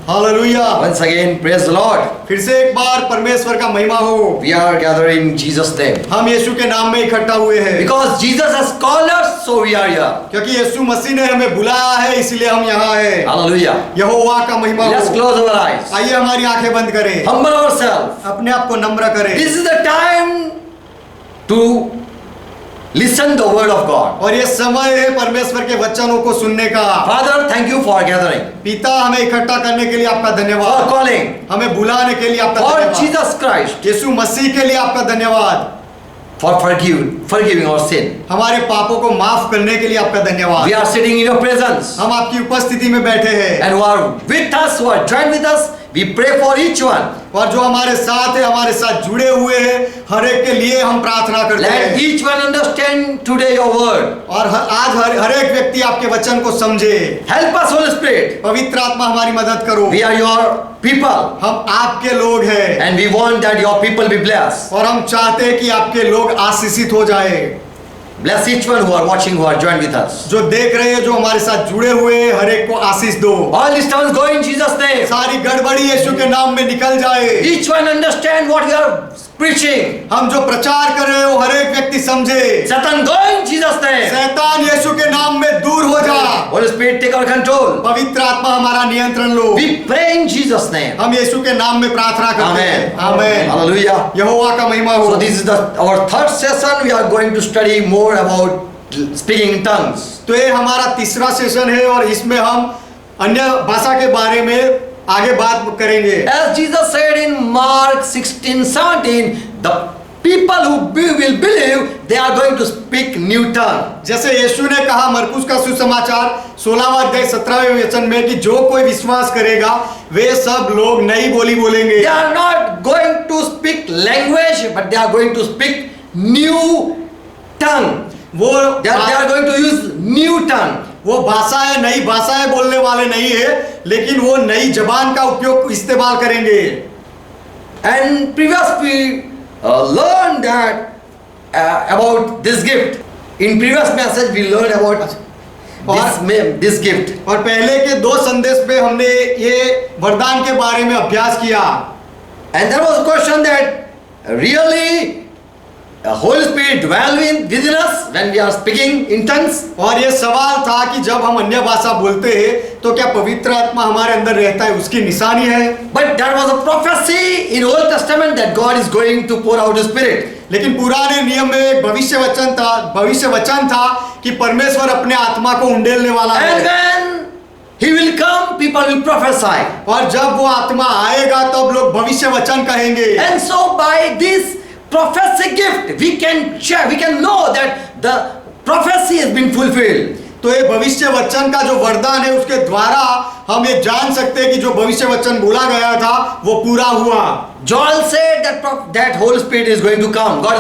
Hallelujah. Once again, praise the Lord. फिर से एक बार परमेश्वर का महिमा हो। We are gathered in Jesus' name. हम यीशु के नाम में इकट्ठा हुए हैं Because Jesus has called us, so we are here. क्योंकि यीशु मसीह ने हमें बुलाया है, इसलिए हम यहाँ हैं। Hallelujah. यहोवा का महिमा Let's हो। close our eyes. आइए हमारी आंखें बंद करें, Humble ourselves. अपने आप को नम्र करें। This is the time to listen the word of God. और ये समय है परमेश्वर के वचनों को सुनने का। Father, thank you for gathering, पिता, हमें इकट्ठा करने के लिए आपका for धन्यवाद। calling, हमें बुलाने के लिए आपका for धन्यवाद। Jesus Christ, यीशु मसीह के लिए आपका धन्यवाद। for forgiving our sin. हमारे पापों को माफ करने के लिए आपका धन्यवाद। We are sitting in your presence, हम आपकी उपस्थिति में बैठे हैं and who are with us, who are joined with us, we pray for each one. और जो हमारे साथ है, हमारे साथ जुड़े हुए हैं, हर एक के लिए हम प्रार्थना करते Let हैं। each one understand today your word. और आज हर एक व्यक्ति आपके वचन को समझे। Help us, Holy Spirit. पवित्र आत्मा हमारी मदद करो। We are your people, हम आपके लोग हैं and we want that your people be blessed. और हम चाहते हैं कि आपके लोग आशीषित हो जाए। Bless each one who are watching, who are joined with us. जो देख रहे हैं, जो हमारे साथ जुड़े हुए हैं, हर एक को आशीष दो। All these tongues go in Jesus' name. सारी गड़बड़ी यीशु के नाम में निकल जाए। Each one understand what we are preaching. हम जो प्रचार कर रहे हो, हर एक व्यक्ति समझे। Satan, go in Jesus' name. शैतान यीशु के नाम में दूर हो जा। Holy Spirit, take our control. पवित्र आत्मा हमारा नियंत्रण लो। We pray in Jesus' name. हम यीशु के नाम में प्रार्थना करते हैं। Amen. आमेन। Hallelujah. यहोवा का महिमा हो। So this is our third session. We are going to study more about speaking in tongues. तो ये हमारा तीसरा सेशन है और इसमें हम अन्य भाषा के बारे में आगे बात करेंगे। As Jesus said in Mark 16:17, the people who will believe, they are going to speak new tongue. जैसे यीशु ने कहा मरकुस का सुसमाचार 16वां अध्याय 17वें वचन में कि जो कोई विश्वास करेगा वे सब लोग नई बोली बोलेंगे। They are not going to speak language, but they are going to speak new tongue. वो They are going to use new tongue. वो भाषाएं नई भाषाएं बोलने वाले नहीं है, लेकिन वो नई जबान का उपयोग इस्तेमाल करेंगे। And previously we learned that about this gift. In previous message we learned about this gift. और पहले के दो संदेश में हमने ये वरदान के बारे में अभ्यास किया। And there was a question that really Holy Spirit dwell within us when we are speaking in tongues. और ये सवाल था कि जब हम अन्य भाषा बोलते हैं तो क्या पवित्र आत्मा हमारे अंदर रहता है, उसकी निशानी है। But there was a prophecy in Old Testament that God is going to pour out His Spirit. लेकिन पुराने नियम में एक भविष्य वचन था कि परमेश्वर अपने आत्मा को उंडेलने वाला And है। when He will come, people will prophesy. और जब वो आत्मा आएगा तब लोग भविष्य वचन कहेंगे। And so by this prophecy gift, we can know that the prophecy has been fulfilled. तो ये भविष्य वचन का जो वरदान है उसके द्वारा हम ये जान सकते हैं कि जो भविष्य वचन बोला गया था वो पूरा हुआ। Joel said that Holy Spirit is going to come. God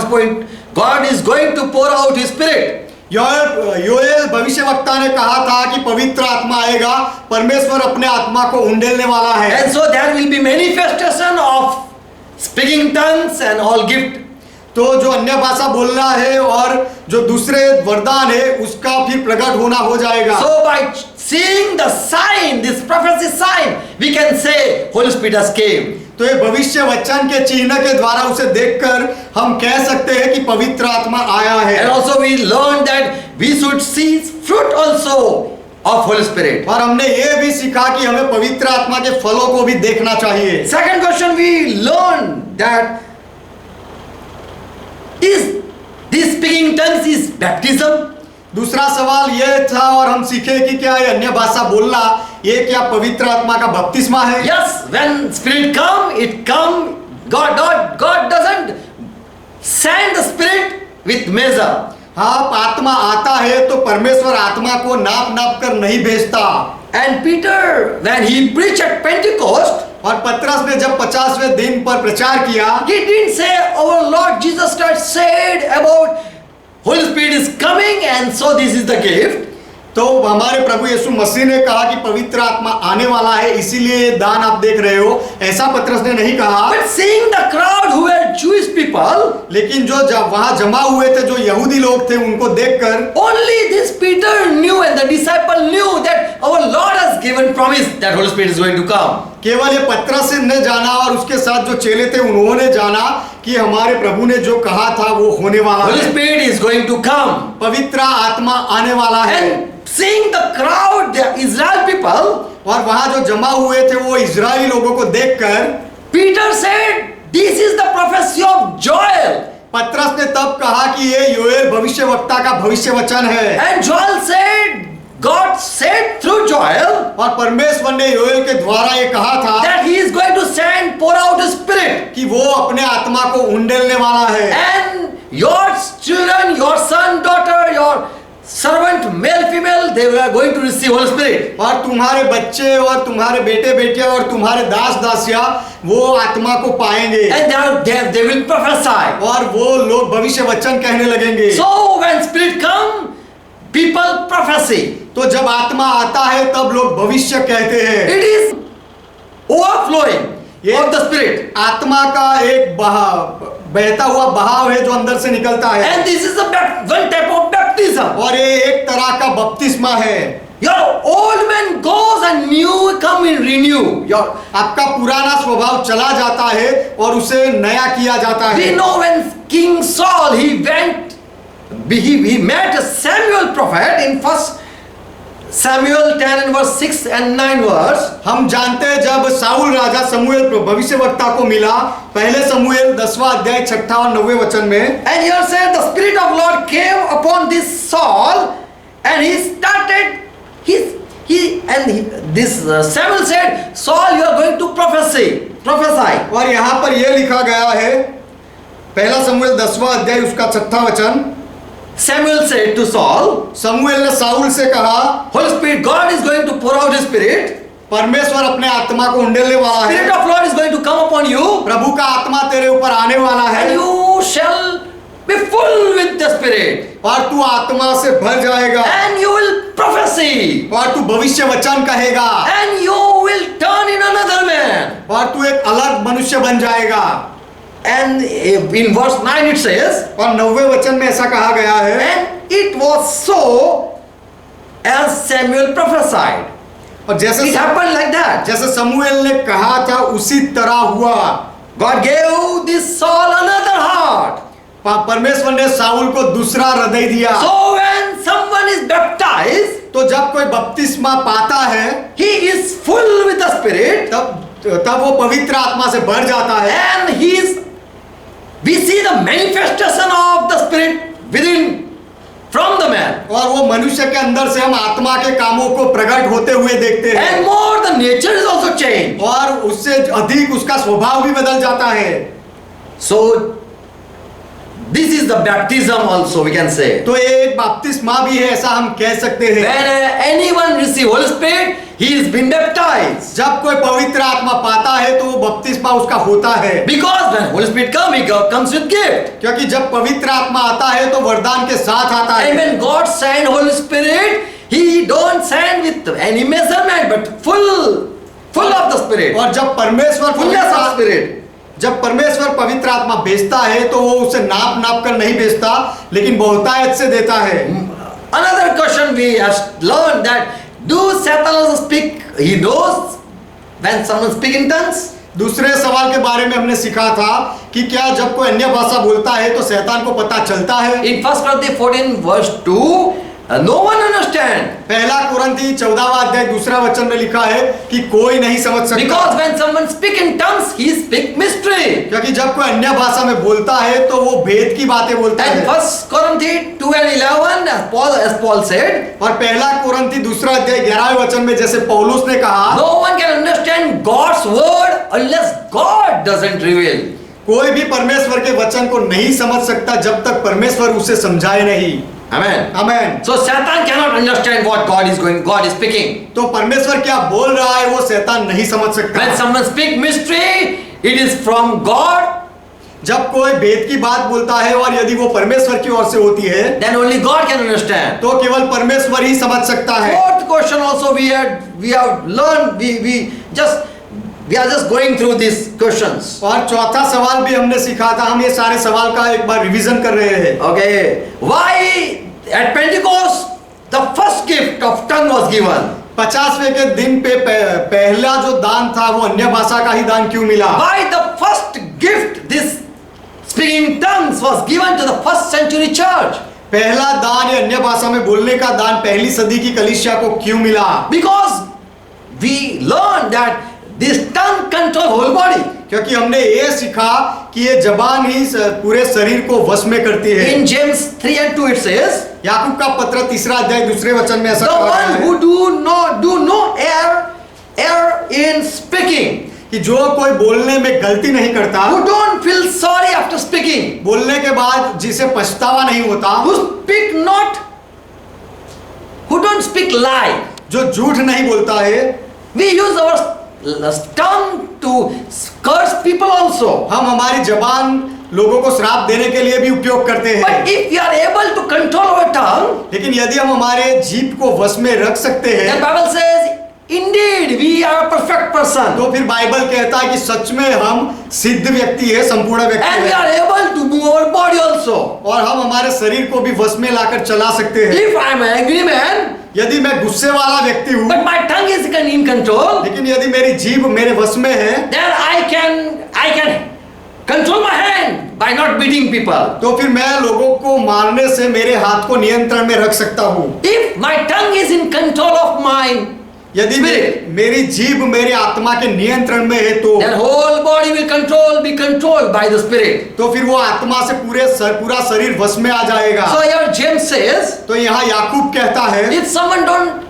is going to pour out His Spirit. Joel भविष्यवक्ता ने कहा था कि पवित्र आत्मा आएगा, परमेश्वर अपने आत्मा को उंडेलने वाला है। And so there will be manifestation of speaking tongues and all gift. तो जो अन्य भाषा बोलना है और जो दूसरे वरदान है उसका फिर प्रकट होना हो जाएगा। So by seeing the sign, this prophecy sign, we can say Holy Spirit has came. तो ये भविष्य वचन के चिन्ह के द्वारा उसे देखकर हम कह सकते हैं कि पवित्र आत्मा आया है। And also we learned that we should see fruit also of Holy Spirit. और हमने ये भी सीखा कि हमें पवित्र आत्मा के फलों को भी देखना चाहिए। Second question, we learned that is this speaking tongues is baptism. दूसरा सवाल ये था और हम सीखे कि क्या ये अन्य भाषा बोलना ये क्या पवित्र आत्मा का बपतिस्मा है? Yes, when Spirit come. God doesn't send the Spirit with measure. हाँ, आत्मा आता है तो परमेश्वर आत्मा को नाप कर नहीं भेजता। And Peter, when he preached at Pentecost, और पतरस ने जब 50वें दिन पर प्रचार किया, he didn't say our Lord Jesus Christ said about Holy Spirit is coming and so this is the gift. तो हमारे प्रभु यीशु मसीह ने कहा कि पवित्र आत्मा आने वाला है इसीलिए दान आप देख रहे हो, ऐसा पतरस ने नहीं कहा। But seeing the crowd who were Jewish people, लेकिन जो वहां जमा हुए थे जो यहूदी लोग थे उनको देखकर only this Peter knew and the disciple knew that our Lord has given promise that Holy Spirit is going to come. केवल ये पतरस ने जाना और उसके साथ जो चेले थे उन्होंने जाना कि हमारे प्रभु ने जो कहा था वो होने वाला Holy है। Spirit is going to come. पवित्र आत्मा आने वाला है। And seeing the crowd, the Israel people, और वहां जो जमा हुए थे वो इजरायली लोगों को देखकर Peter said, "This is the prophecy of Joel." पतरस ने तब कहा कि ये योएल भविष्यवक्ता का भविष्य वचन है। And Joel said, God said through Joel और परमेश्वर ने योएल के द्वारा ये कहा था that he is going to send, pour out his spirit. कि वो अपने आत्मा को उंडेलने वाला है। And your children, your son, daughter, your servant, male, female, they were going to receive Holy Spirit. और तुम्हारे बच्चे और तुम्हारे बेटे बेटियां और तुम्हारे दास दासियां वो आत्मा को पाएंगे And they will prophesy. और वो लोग भविष्य वचन कहने लगेंगे। So when spirit come, people prophesy. तो जब आत्मा आता है तब लोग भविष्य कहते हैं। It is overflowing ये of the spirit. आत्मा का एक बहता हुआ बहाव है जो अंदर से निकलता है। And this is one type of baptism. और ये एक तरह का बपतिस्मा है। Your old man goes and new come in renew. Your आपका पुराना स्वभाव चला जाता है और उसे नया किया जाता है। we know when King Saul he met Samuel prophet in 1 Samuel 10 and verse 6 and 9 verse. हम जानते हैं जब साउल राजा शमूएल भविष्यवक्ता को मिला पहले शमूएल 10वां अध्याय 6 और 9वें वचन में। And here said the spirit of Lord came upon this Saul and he started this Samuel said, Saul, you are going to prophesy. और यहाँ पर यह लिखा गया है पहला शमूएल 10वां अध्याय उसका 6वां वचन। Samuel said to Saul, शमूएल ने साउल से कहा Holy Spirit, God is going to pour out His Spirit. परमेश्वर अपने आत्मा को उंडेलने वाला है। Spirit of Lord is going to come upon you. प्रभु का आत्मा तेरे ऊपर आने वाला है And you shall be full with the Spirit. और तू आत्मा से भर जाएगा And you will prophesy. और तू भविष्य वचन कहेगा And you will turn in another man. और तू एक अलग मनुष्य बन जाएगा। And in verse 9 it says, और 9वें वचन में ऐसा कहा गया है and it was so as Samuel prophesied. और जैसे It happened like that. जैसे शमूएल ने कहा था उसी तरह हुआ। God gave this Saul another heart. परमेश्वर ने साउल को दूसरा हृदय दिया। So when someone is baptized, तो जब कोई बपतिस्मा पाता है he is full with the Spirit. तब वो पवित्र आत्मा से भर जाता है। And we see the manifestation of the Spirit within from the man. और वो मनुष्य के अंदर से हम आत्मा के कामों को प्रकट होते हुए देखते हैं। And more the nature is also changed. और उससे अधिक उसका स्वभाव भी बदल जाता है। So this is the baptism also we can say. तो ये एक बपतिस्मा भी है ऐसा हम कह सकते हैं। When anyone receive Holy Spirit, he is been baptized. जब कोई पवित्र आत्मा पाता है तो वो बपतिस्मा उसका होता है। Because when Holy Spirit comes with gift. क्योंकि जब पवित्र आत्मा आता है तो वरदान के साथ आता है। And when God send Holy Spirit, He don't send with any measurement, but full of the Spirit. और जब परमेश्वर Fullness of Spirit. जब परमेश्वर पवित्र आत्मा भेजता है तो वो उसे नाप कर नहीं भेजता लेकिन बहुतायत से देता है। Another question we have learned that do Satan also speak? He knows when someone speak in tongues. दूसरे सवाल के बारे में हमने सीखा था कि क्या जब कोई अन्य भाषा बोलता है तो शैतान को पता चलता है। In 1 Corinthians 14 verse 2, no one understand. पहला कुरिन्थी 14वां अध्याय 2 वचन में लिखा है कि कोई नहीं समझ सकता। Because when someone speak in tongues, he speak mystery. क्योंकि जब कोई अन्य भाषा में बोलता है तो वो भेद की बातें बोलता And है। 1 Corinthians 2 and 11, as Paul said, और पहला कुरिन्थी 2 अध्याय 11वें वचन में जैसे पौलुस ने कहा no one can understand God's word unless God doesn't reveal. कोई भी परमेश्वर के वचन को नहीं समझ सकता जब तक परमेश्वर उसे समझाए नहीं। Amen. Amen. So Satan cannot understand what God is speaking. तो परमेश्वर क्या बोल रहा है वो शैतान नहीं समझ सकता। When someone speak mystery, it is from God. जब कोई भेद की बात बोलता है और यदि वो परमेश्वर की ओर से होती है Then only God can understand. तो केवल परमेश्वर ही समझ सकता है। Fourth question also we have learned. We are just going through these questions. और चौथा सवाल भी हमने सीखा था। हम ये सारे सवाल का एक बार रिवीजन कर रहे हैं। Okay. Why at Pentecost the first gift of tongue was given? 50वें के दिन पे पहला जो दान था वो अन्य भाषा का ही दान क्यों मिला? Why the first gift, this speaking tongues, was given to the first century church? पहला दान या अन्य भाषा में बोलने का दान पहली सदी की कलीसिया को क्यों मिला? Because we learned that this tongue control whole body. क्योंकि हमने ये सीखा कि ये जबान ही पूरे शरीर को वश में करती है। In James 3:2 it says, याकूब का पत्र 3 अध्याय 2 वचन में ऐसा the कहा one है who do no err in speaking, कि जो कोई बोलने में गलती नहीं करता, who don't feel sorry after speaking, बोलने के बाद जिसे पछतावा नहीं होता, who speak not, who don't speak lie. जो झूठ नहीं बोलता है। We use our tongue to curse people also. हम हमारी जबान लोगों को श्राप देने के लिए भी उपयोग करते But हैं। if we are able to control our tongue, लेकिन यदि हम हमारे जीभ को वश में रख सकते then हैं, Bible says, indeed we are a perfect person. तो फिर बाइबल कहता है कि सच में हम सिद्ध व्यक्ति है, संपूर्ण व्यक्ति And we है, are able to move our body also. और हम हमारे शरीर को भी वश में लाकर चला सकते हैं। If I am an angry man, यदि मैं गुस्से वाला व्यक्ति हूँ, but my tongue is in control, लेकिन यदि मेरी जीभ मेरे वश में है, then I can control my hand by not beating people. तो फिर मैं लोगों को मारने से मेरे हाथ को नियंत्रण में रख सकता हूँ। If my tongue is in control of my यदि spirit, मेरी जीभ मेरे आत्मा के नियंत्रण में है, then whole body will be controlled by the spirit. तो फिर वो आत्मा से पूरा शरीर वश में आ जाएगा। So here James says, तो यहाँ याकूब कहता है, if someone don't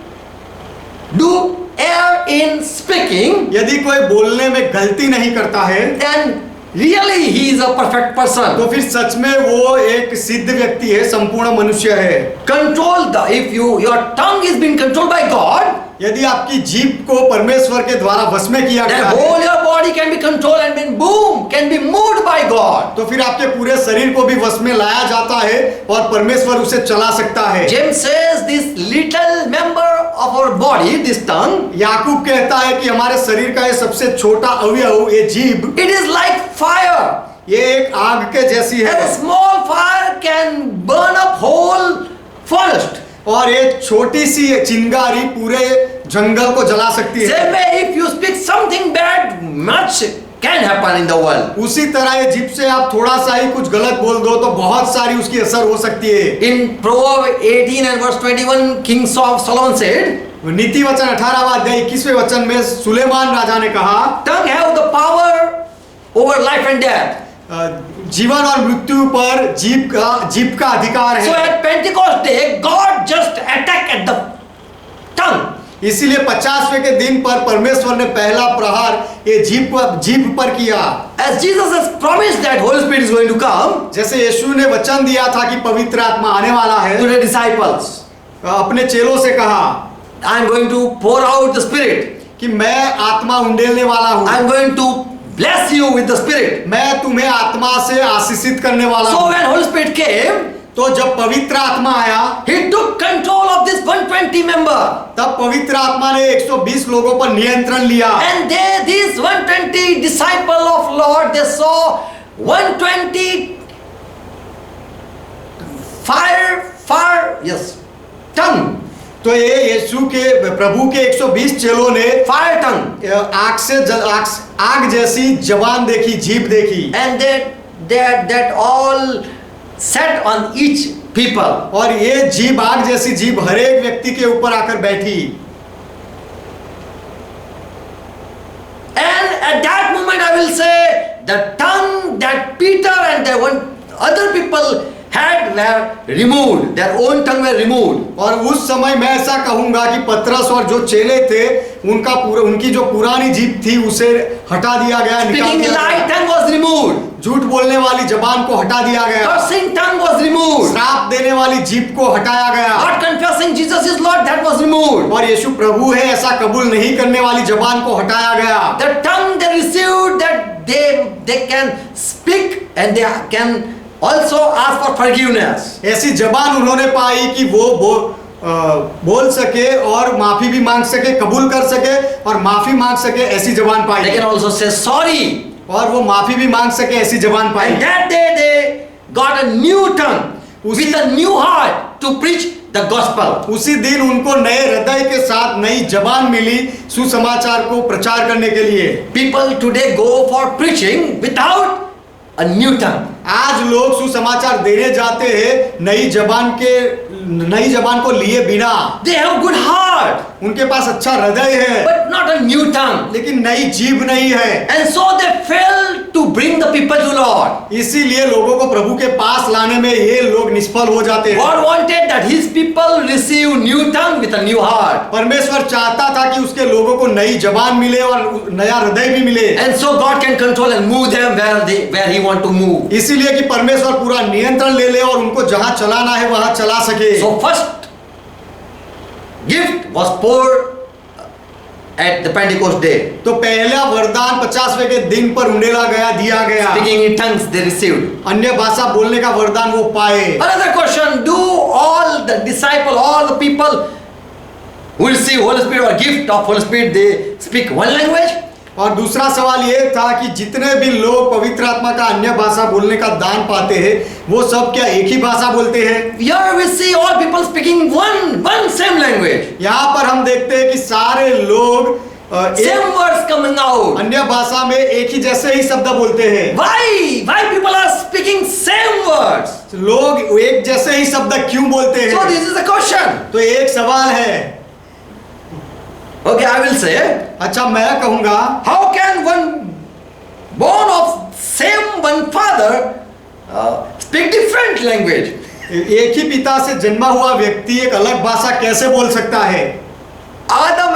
do err in speaking, यदि कोई बोलने में गलती नहीं करता है, then really he is a perfect person. तो फिर सच में वो एक सिद्ध व्यक्ति है, संपूर्ण मनुष्य है। If your tongue is being controlled by God, यदि आपकी जीभ को परमेश्वर के द्वारा वश में किया then गया है, whole your body can be controlled and then boom, can be moved by God. तो फिर आपके पूरे शरीर को भी वश में लाया जाता है और परमेश्वर उसे चला सकता है। James says this little member of our body, this tongue, याकूब कहता है कि हमारे शरीर का ये सबसे छोटा अवयव, ये जीभ, it is like fire. ये एक आग के जैसी And a है, small fire can burn up whole forest. और ये छोटी सी चिंगारी पूरे जंगल को जला सकती है। Same way, if you speak something bad, much can happen in the world. उसी तरह ये जीभ से आप थोड़ा सा ही कुछ गलत बोल दो तो बहुत सारी उसकी असर हो सकती है। In Proverbs 18 and verse 21, King Solomon said, नीति वचन 18वां अध्याय 21वें वचन में सुलेमान राजा ने कहा, tongue have the power over life and death. जीवन और मृत्यु पर जीभ का अधिकार So है। at Pentecost day, God just attacked at the tongue. इसीलिए 50वें के दिन पर परमेश्वर ने पहला प्रहार ये जीभ पर किया। As Jesus has promised that Holy Spirit is going to come जैसे यीशु ने वचन दिया था कि पवित्र आत्मा आने वाला है, to the disciples, अपने चेलों से कहा, I am going to pour out the Spirit. कि मैं आत्मा उंडेलने वाला हूँ, I am going to bless you with the Spirit. मैं तुम्हें आत्मा से आशीषित करने वाला So हूँ। when Holy Spirit came, तो जब पवित्र आत्मा आया, He took control of this 120 member. तब पवित्र आत्मा ने 120 लोगों पर नियंत्रण लिया। And these 120 disciples of Lord, they saw 120 tongue. तो ये यीशु के प्रभु के 120 चेलों ने Fire tongue. आग जैसी जबान देखी, जीभ देखी, And that all sat on each people. और ये जीभ, आग जैसी जीभ हर एक व्यक्ति के ऊपर आकर बैठी। And at that moment I will say the tongue that Peter and the one other people had were removed. Their own tongue were removed. और उस समय मैं ऐसा कहूंगा कि पतरस और जो चेले थे उनकी जो पुरानी जीभ थी उसे हटा दिया गया, निकाल Speaking दिया lie गया। tongue was removed. झूठ बोलने वाली जबान को हटा दिया गया, Cursing tongue was removed. श्राप देने वाली जीभ को हटाया गया, Not confessing Jesus is Lord, that was removed. और यीशु प्रभु है ऐसा कबूल नहीं करने वाली जबान को हटाया गया। The tongue they received that they can speak and they can also ask for forgiveness. ऐसी जबान उन्होंने पाई कि वो बोल सके और माफी भी मांग सके, कबूल कर सके और माफी मांग सके, ऐसी जबान पाई। They can also say sorry. और वो माफी भी मांग सके, ऐसी जबान पाई। And that day they got a new tongue with a new heart to preach the gospel. उसी दिन उनको नए हृदय के साथ नई जबान मिली सुसमाचार को प्रचार करने के लिए। People today go for preaching without a new tongue. आज लोग सुसमाचार देने जाते हैं नई जबान को लिए बिना। They have good heart, उनके पास अच्छा हृदय है but not a new tongue. लेकिन नई जीभ नहीं है। And so they fail to bring the people to Lord. इसीलिए लोगों को प्रभु के पास लाने में ये लोग निष्फल हो जाते हैं। God wanted that His people receive new tongue with a new heart. परमेश्वर चाहता था कि उसके लोगों को नई जबान मिले और नया हृदय भी मिले। And so God can control and move them where He want to move. इसीलिए कि परमेश्वर पूरा नियंत्रण ले ले और उनको जहां चलाना है वहां चला सके। So first gift was poured at the Pentecost day. तो पहला वरदान 50वें के दिन पर उंडेला गया, दिया गया। Speaking in tongues they received. अन्य भाषा बोलने का वरदान वो पाए। Another question, do all the disciple, all the people who receive Holy Spirit or gift of Holy Spirit, they speak one language? और दूसरा सवाल ये था कि जितने भी लोग पवित्र आत्मा का अन्य भाषा बोलने का दान पाते हैं वो सब क्या एक ही भाषा बोलते हैं? Here we see all people speaking one same language. यहाँ पर हम देखते हैं कि सारे लोग Same words coming out. अन्य भाषा में एक ही जैसे ही शब्द बोलते हैं। Why people are speaking same words? लोग एक जैसे ही शब्द क्यों बोलते So हैं? this is a question. तो एक सवाल है। Okay, I will say. अच्छा मैं कहूंगा, How can one born of same one father speak different language? एक ही पिता से जन्मा हुआ व्यक्ति एक अलग भाषा कैसे बोल सकता है? Adam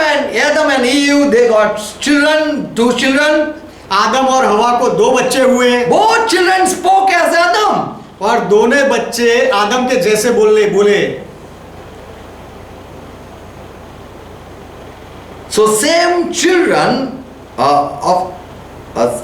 and Eve, they got children, 2 children. आदम और हवा को 2 बच्चे हुए Both children spoke as Adam. और दोनों बच्चे आदम के जैसे बोले। So same children of us.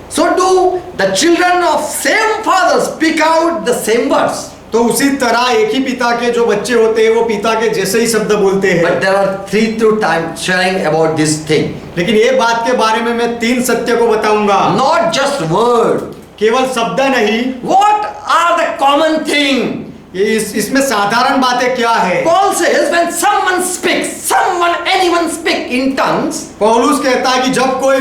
So do the children of same father speak out the same words? तो उसी तरह एक ही पिता के जो बच्चे होते हैं वो पिता के जैसे ही शब्द बोलते हैं। But there are 3 times sharing about this thing. लेकिन ये बात के बारे में मैं 3 सत्य को बताऊंगा। Not just word. केवल शब्द नहीं। What are the common thing? ये इसमें साधारण बातें क्या है? Paul says when anyone speak in tongues, पौलुस कहता है कि जब कोई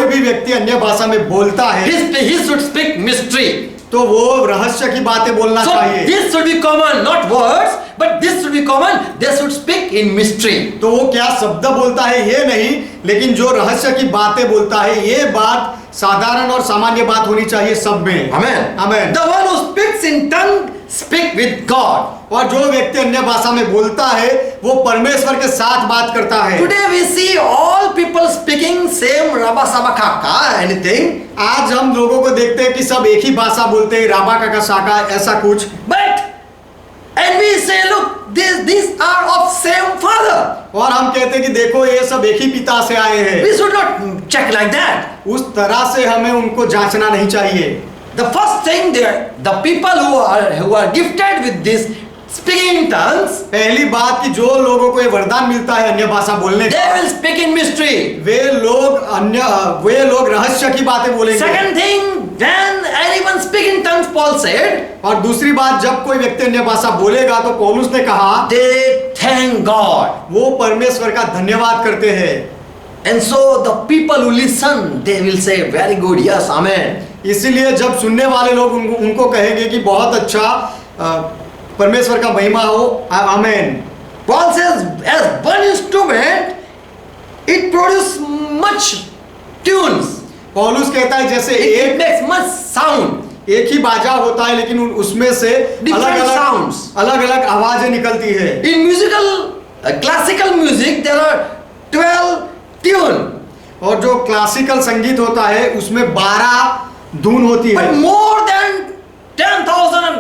भी व्यक्ति अन्य भाषा में बोलता है he should speak mystery. तो वो रहस्य की बातें बोलना So चाहिए। this should be common, not words, but this should be common. They should speak in mystery. तो वो क्या शब्द बोलता है ये नहीं, लेकिन जो रहस्य की बातें बोलता है ये बात साधारण और सामान्य बात होनी चाहिए सब में। Amen. Amen. The one who speaks in tongue speak with God. और जो व्यक्ति अन्य भाषा में बोलता है वो परमेश्वर के साथ बात करता है। Today we see all people speaking same Rabba Sabakaka anything. आज हम लोगों को देखते हैं कि सब एक ही भाषा बोलते हैं, राबा का शाखा ऐसा कुछ। And we say, look, these are of same father. और हम कहते हैं कि देखो ये सब एक ही पिता से आए हैं। We should not check like that. उस तरह से हमें उनको जांचना नहीं चाहिए। The first thing there, the people who are gifted with this speaking in tongues, पहली बात कि जो लोगों को ये वरदान मिलता है अन्य भाषा बोलने they का, will speak in mystery. वे लोग रहस्य की बातें बोलेंगे। Second thing, when anyone speak in tongues, Paul said, और दूसरी बात जब कोई व्यक्ति अन्य भाषा बोलेगा तो पौलुस ने कहा they thank God. वो परमेश्वर का धन्यवाद करते हैं। And so the people who listen, they will say, very good, yes, amen. इसीलिए जब सुनने वाले लोग उनको कहेंगे कि बहुत अच्छा, परमेश्वर का महिमा हो, आमेन। Paul says, as one instrument, it produces much tunes. पौलुस कहता है जैसे It makes much sound. एक ही बाजा होता है लेकिन उसमें से Different sounds. अलग-अलग आवाजें निकलती है। In classical music, there are 12 tunes. और जो क्लासिकल संगीत होता है उसमें 12 धुन होती है। But more than 10,000 and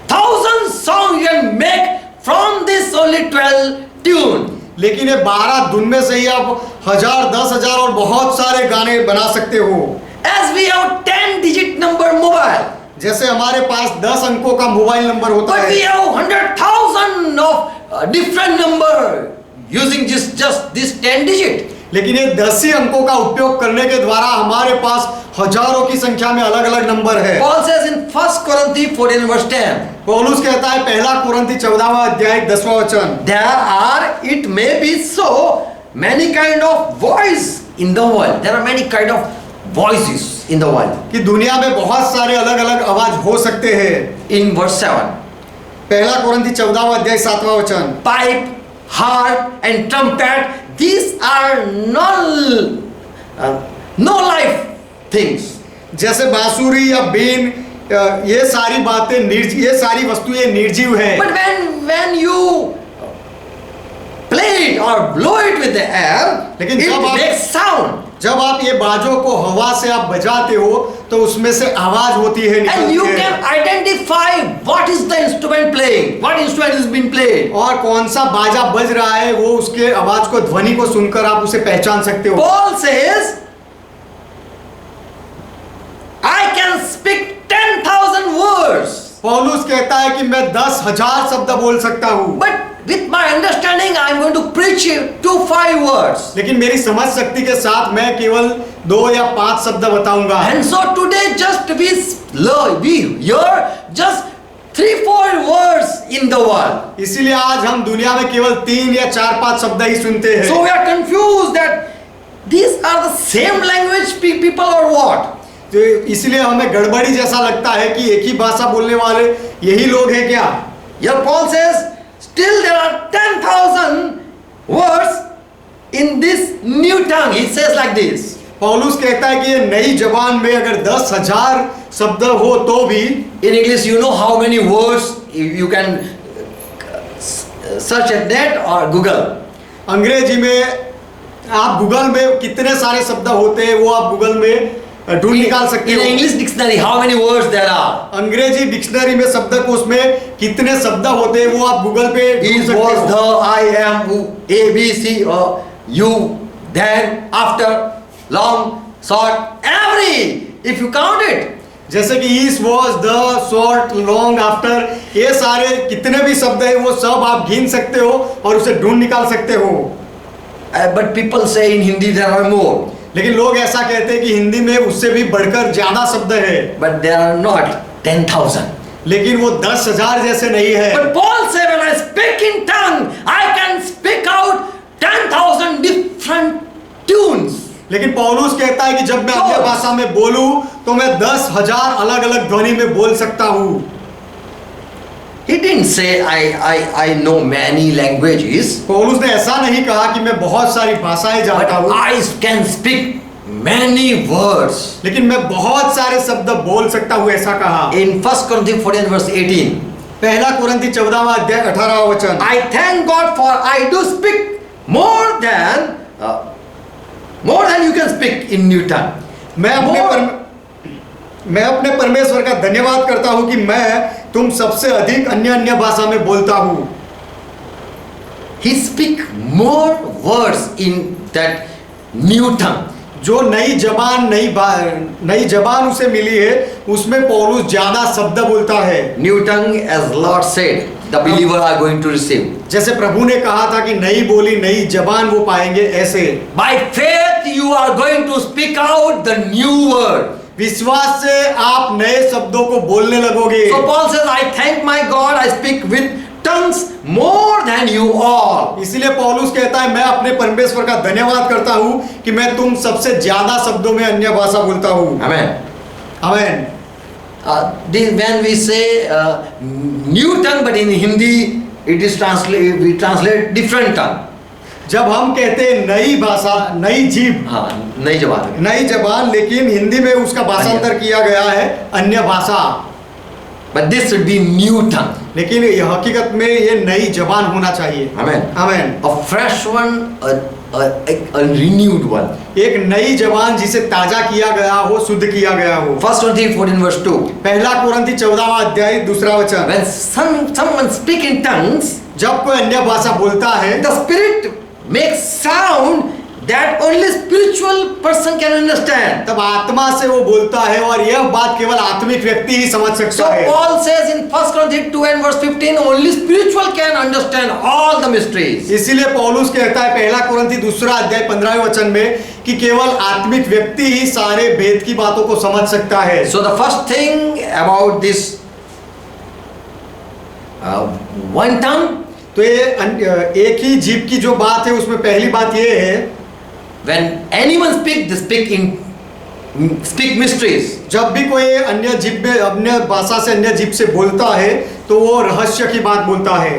1,000 songs you can make from this only 12 tunes. लेकिन ये 12 धुन में से ही आप 1000, 10,000 और बहुत सारे गाने बना सकते हो। As we have 10-digit number mobile, जैसे हमारे पास 10 अंकों का मोबाइल नंबर होता but we है, have 100,000 of different number using just this 10 digit. लेकिन ये 10 ही अंकों का उपयोग करने के द्वारा हमारे पास हजारों की संख्या में अलग अलग नंबर है। Paul says in 1 Corinthians 14 verse 10. पौलुस कहता है पहला कुरिन्थी 14वां अध्याय 10वां वचन, There are, it may be so, many kind of voice in the world. There are many kind of voices in the world. कि दुनिया में बहुत सारे अलग अलग आवाज हो सकते हैं। In verse 7, पहला कुरिन्थी 14वां अध्याय 7वां वचन, pipe, harp and trumpet, these are no life things. जैसे बांसुरी या बीन, ये सारी बातें ये सारी वस्तुएं निर्जीव है। But when you play it or blow it with the air, लेकिन it जब आप- makes sound. जब आप ये बाजों को हवा से आप बजाते हो तो उसमें से आवाज होती है, And निकलती you है। can identify what is the instrument playing, what instrument is being played. और कौन सा बाजा बज रहा है वो उसके आवाज को, ध्वनि को सुनकर आप उसे पहचान सकते हो। Paul says, I can speak 10,000 words, पौलुस कहता है कि मैं 10,000 शब्द बोल सकता हूँ, but with my understanding, I am going to preach you 2-5 words. लेकिन मेरी समझ शक्ति के साथ मैं केवल 2 या 5 शब्द बताऊंगा। And so today, just we hear just 3-4 words in the world. इसीलिए आज हम दुनिया में केवल 3 या 4-5 शब्द ही सुनते हैं। So we are confused that these are the same language people or what? तो इसलिए हमें गड़बड़ी जैसा लगता है कि एक ही भाषा बोलने वाले यही लोग हैं क्या। Here Paul says, still there are 10,000 words in this new tongue. He says like this. पौलुस कहता है कि ये नई जबान में अगर 10,000 शब्द हो तो भी, In English, you know how many words you can search at net or Google. अंग्रेजी में आप गूगल में कितने सारे शब्द होते हैं वो आप गूगल में ढूंढ निकाल सकते In हो। English dictionary, how many words there are? अंग्रेजी डिक्शनरी में शब्दकोश में कितने शब्द होते हैं वो आप गूगल पे ढूंढ Is, सकते was, हो। the, I am, who, A, B, C, or you, then, after, long, short, every. If you count it, जैसे कि इस, was, the, short, long, after, ये सारे कितने भी शब्द है वो सब आप गिन सकते हो और उसे ढूंढ निकाल सकते हो। but people say in Hindi there are more. लेकिन लोग ऐसा कहते हैं कि हिंदी में उससे भी बढ़कर ज्यादा शब्द है, But there are not 10,000. लेकिन वो 10,000 जैसे नहीं है। But Paul said, when I speak in tongue, I can speak out 10,000 different tunes. लेकिन पौलुस कहता है कि जब मैं अन्य भाषा में बोलूं तो मैं 10,000 अलग अलग ध्वनि में बोल सकता हूं। He didn't say I know many languages, पौलुस ने ऐसा नहीं कहा कि मैं बहुत सारी भाषाएं but जानता हूं, I can speak many words. लेकिन मैं बहुत सारे शब्द बोल सकता हूं, ऐसा कहा। In 1 Corinthians 14 verse 18, पहला कुरिन्थी 14वां अध्याय 18वां वचन, I thank God for I do speak more than you can speak in new tongue. मैं अपने परमेश्वर का धन्यवाद करता हूं कि मैं तुम सबसे अधिक अन्य भाषा में बोलता हूं। He speak more words in that new tongue. जो नई जबान उसे मिली है उसमें पौलुस ज्यादा शब्द बोलता है। New tongue, as Lord said, the believer are going to receive. जैसे प्रभु ने कहा था कि नई बोली नई जबान वो पाएंगे, ऐसे By faith you are going to speak out the new word. विश्वास से आप नए शब्दों को बोलने लगोगे। So Paul says, I thank my God, I speak with tongues more than you all. इसीलिए पौलुस कहता है मैं अपने परमेश्वर का धन्यवाद करता हूं कि मैं तुम सबसे ज्यादा शब्दों में अन्य भाषा बोलता हूं। Amen. आमीन। When we say new tongue, but in Hindi it is we translate different tongue. जब हम कहते हैं नई भाषा, नई जीभ, हाँ, नई जबान. नई जबान, लेकिन हिंदी में उसका भाषांतर किया गया है अन्य भाषा, But this should be new tongue. लेकिन ये हकीकत में ये नई जबान होना चाहिए। Amen. आमीन। A fresh one, a renewed one. एक नई जबान जिसे ताजा किया गया हो, शुद्ध किया गया हो। 1 Corinthians 14 verse 2. पहला कुरिन्थी 14वां अध्याय 2 वचन, When someone speak in tongues, जब कोई अन्य भाषा बोलता है the spirit makes sound that only spiritual person can understand. तब आत्मा से वो बोलता है और यह बात केवल आत्मिक व्यक्ति ही समझ So सकता है। Paul says in 1 Corinthians 2 and verse 15, only spiritual can understand all the mysteries. इसीलिए पौलुस कहता है पहला कुरिन्थी 2 अध्याय 15वें वचन में कि केवल आत्मिक व्यक्ति ही सारे भेद की बातों को समझ सकता है। So the first thing about this one tongue, तो ये एक ही जीव की जो बात है उसमें पहली बात ये है, when anyone speak, they speak mysteries. जब भी कोई अन्य जीव में अन्य भाषा से अन्य जीव से बोलता है तो वो रहस्य की बात बोलता है।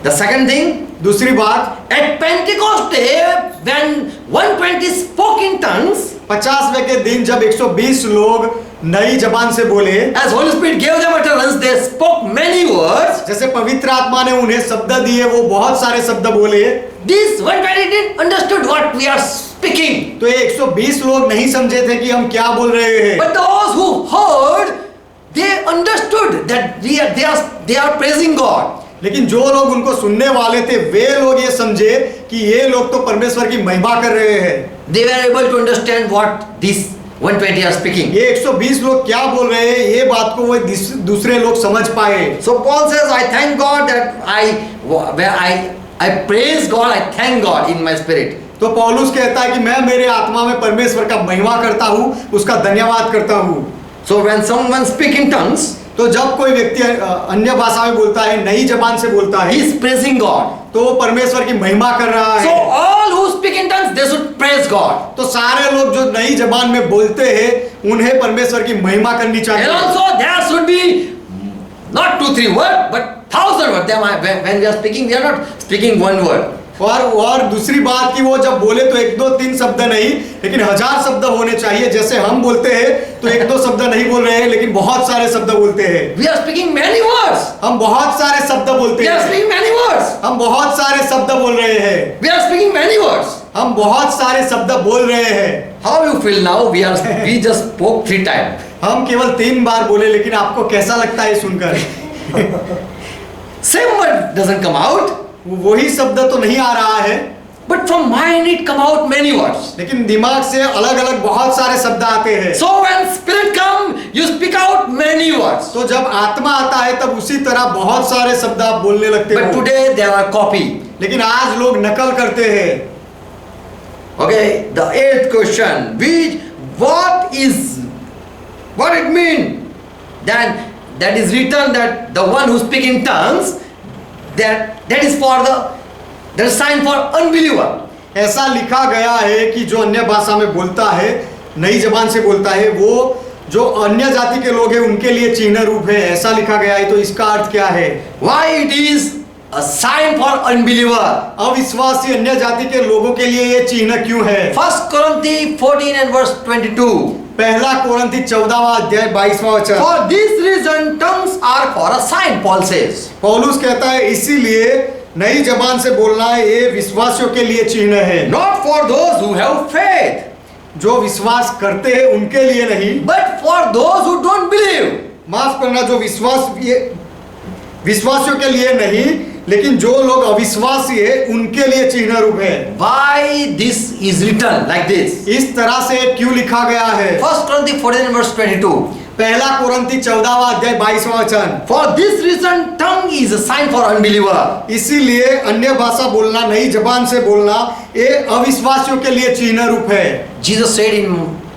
The second thing, दूसरी बात, at Pentecost day, when 120 spoke in tongues, 50वें के दिन जब 120 लोग नई जबान से बोले, as Holy Spirit gave them utterance, they spoke many words. जैसे पवित्र आत्मा ने उन्हें शब्द दिए, वो बहुत सारे शब्द बोले। These 120 didn't understood what we are speaking. तो ये 120 लोग नहीं समझे थे कि हम क्या बोल रहे हैं, But those who heard, they understood that they are praising God. लेकिन जो लोग उनको सुनने वाले थे वे लोग ये समझे कि ये लोग तो परमेश्वर की महिमा कर रहे हैं। They were able to understand what these 120 are speaking. ये 120 लोग क्या बोल रहे हैं, ये बात को वो दूसरे लोग समझ पाए। So Paul says, I thank God that I praise God, I thank God in my spirit. तो पौलुस कहता है कि मैं मेरे आत्मा में परमेश्वर का महिमा करता हूँ, उसका धन्यवाद करता हूँ। So when someone speak in tongues, तो जब कोई व्यक्ति अन्य भाषा में बोलता है, नई जबान से बोलता he है, is praising God. तो वो परमेश्वर की महिमा कर रहा So है। all who speak in tongues, they should praise God. तो सारे लोग जो नई जबान में बोलते हैं उन्हें परमेश्वर की महिमा करनी And चाहिए। also there should be not 2-3 words, but 1,000 words. When we are speaking, we are not speaking one word. और दूसरी बात कि वो जब बोले तो 1 2 3 शब्द नहीं, लेकिन 1000 शब्द होने चाहिए। जैसे हम बोलते हैं तो 1 2 शब्द नहीं बोल रहे हैं, लेकिन बहुत सारे शब्द बोलते हैं। We are speaking many words. हम बहुत सारे शब्द बोलते We are हैं, speaking many words. हम बहुत सारे शब्द बोल रहे हैं, We are speaking many words. हम बहुत सारे शब्द बोल रहे हैं। How you feel now? We just spoke 3 times. हम केवल 3 बार बोले, लेकिन आपको कैसा लगता है सुनकर? Same word doesn't come out, वही शब्द तो नहीं आ रहा है, but from mind it come out many words. लेकिन दिमाग से अलग अलग बहुत सारे शब्द आते हैं। So when spirit come, you speak out many words. तो जब आत्मा आता है तब उसी तरह बहुत सारे शब्द आप बोलने लगते But हो। today they are copy. लेकिन आज लोग नकल करते हैं। Okay, the 8th question, what it mean? Then that is written that the one who speak in tongues, that is for the sign for unbeliever. ऐसा लिखा गया है कि जो अन्य भाषा में बोलता है, नई जबान से बोलता है, वो जो अन्य जाति के लोग हैं उनके लिए चिन्ह रूप है, ऐसा लिखा गया है। तो इसका अर्थ क्या है? Why it is a sign for unbeliever? अविश्वासी अन्य जाति के लोगों के लिए ये चिन्ह क्यों है? 1 Corinthians 14 and verse 22. पहला कोरिन्थी 14वां अध्याय 22वां वचन। For this reason tongues are for a sign, Paul says. पौलुस कहता है इसीलिए नई जबान से बोलना ये विश्वासियों के लिए चिन्ह है, Not for those who have faith, जो विश्वास करते हैं उनके लिए नहीं, but for those who don't believe. माफ करना, जो विश्वासियों के लिए नहीं, लेकिन जो लोग अविश्वासी है उनके लिए चिन्ह रूप है। Why this is written like this? इस तरह से क्यों लिखा गया है? 1 Corinthians 14 verse 22. पहला कोरिन्थी 14वां अध्याय 22वां वचन। For this reason tongue is a sign for unbeliever. इसीलिए अन्य भाषा बोलना, नई जबान से बोलना ये अविश्वासियों के लिए चिन्ह रूप है। Jesus said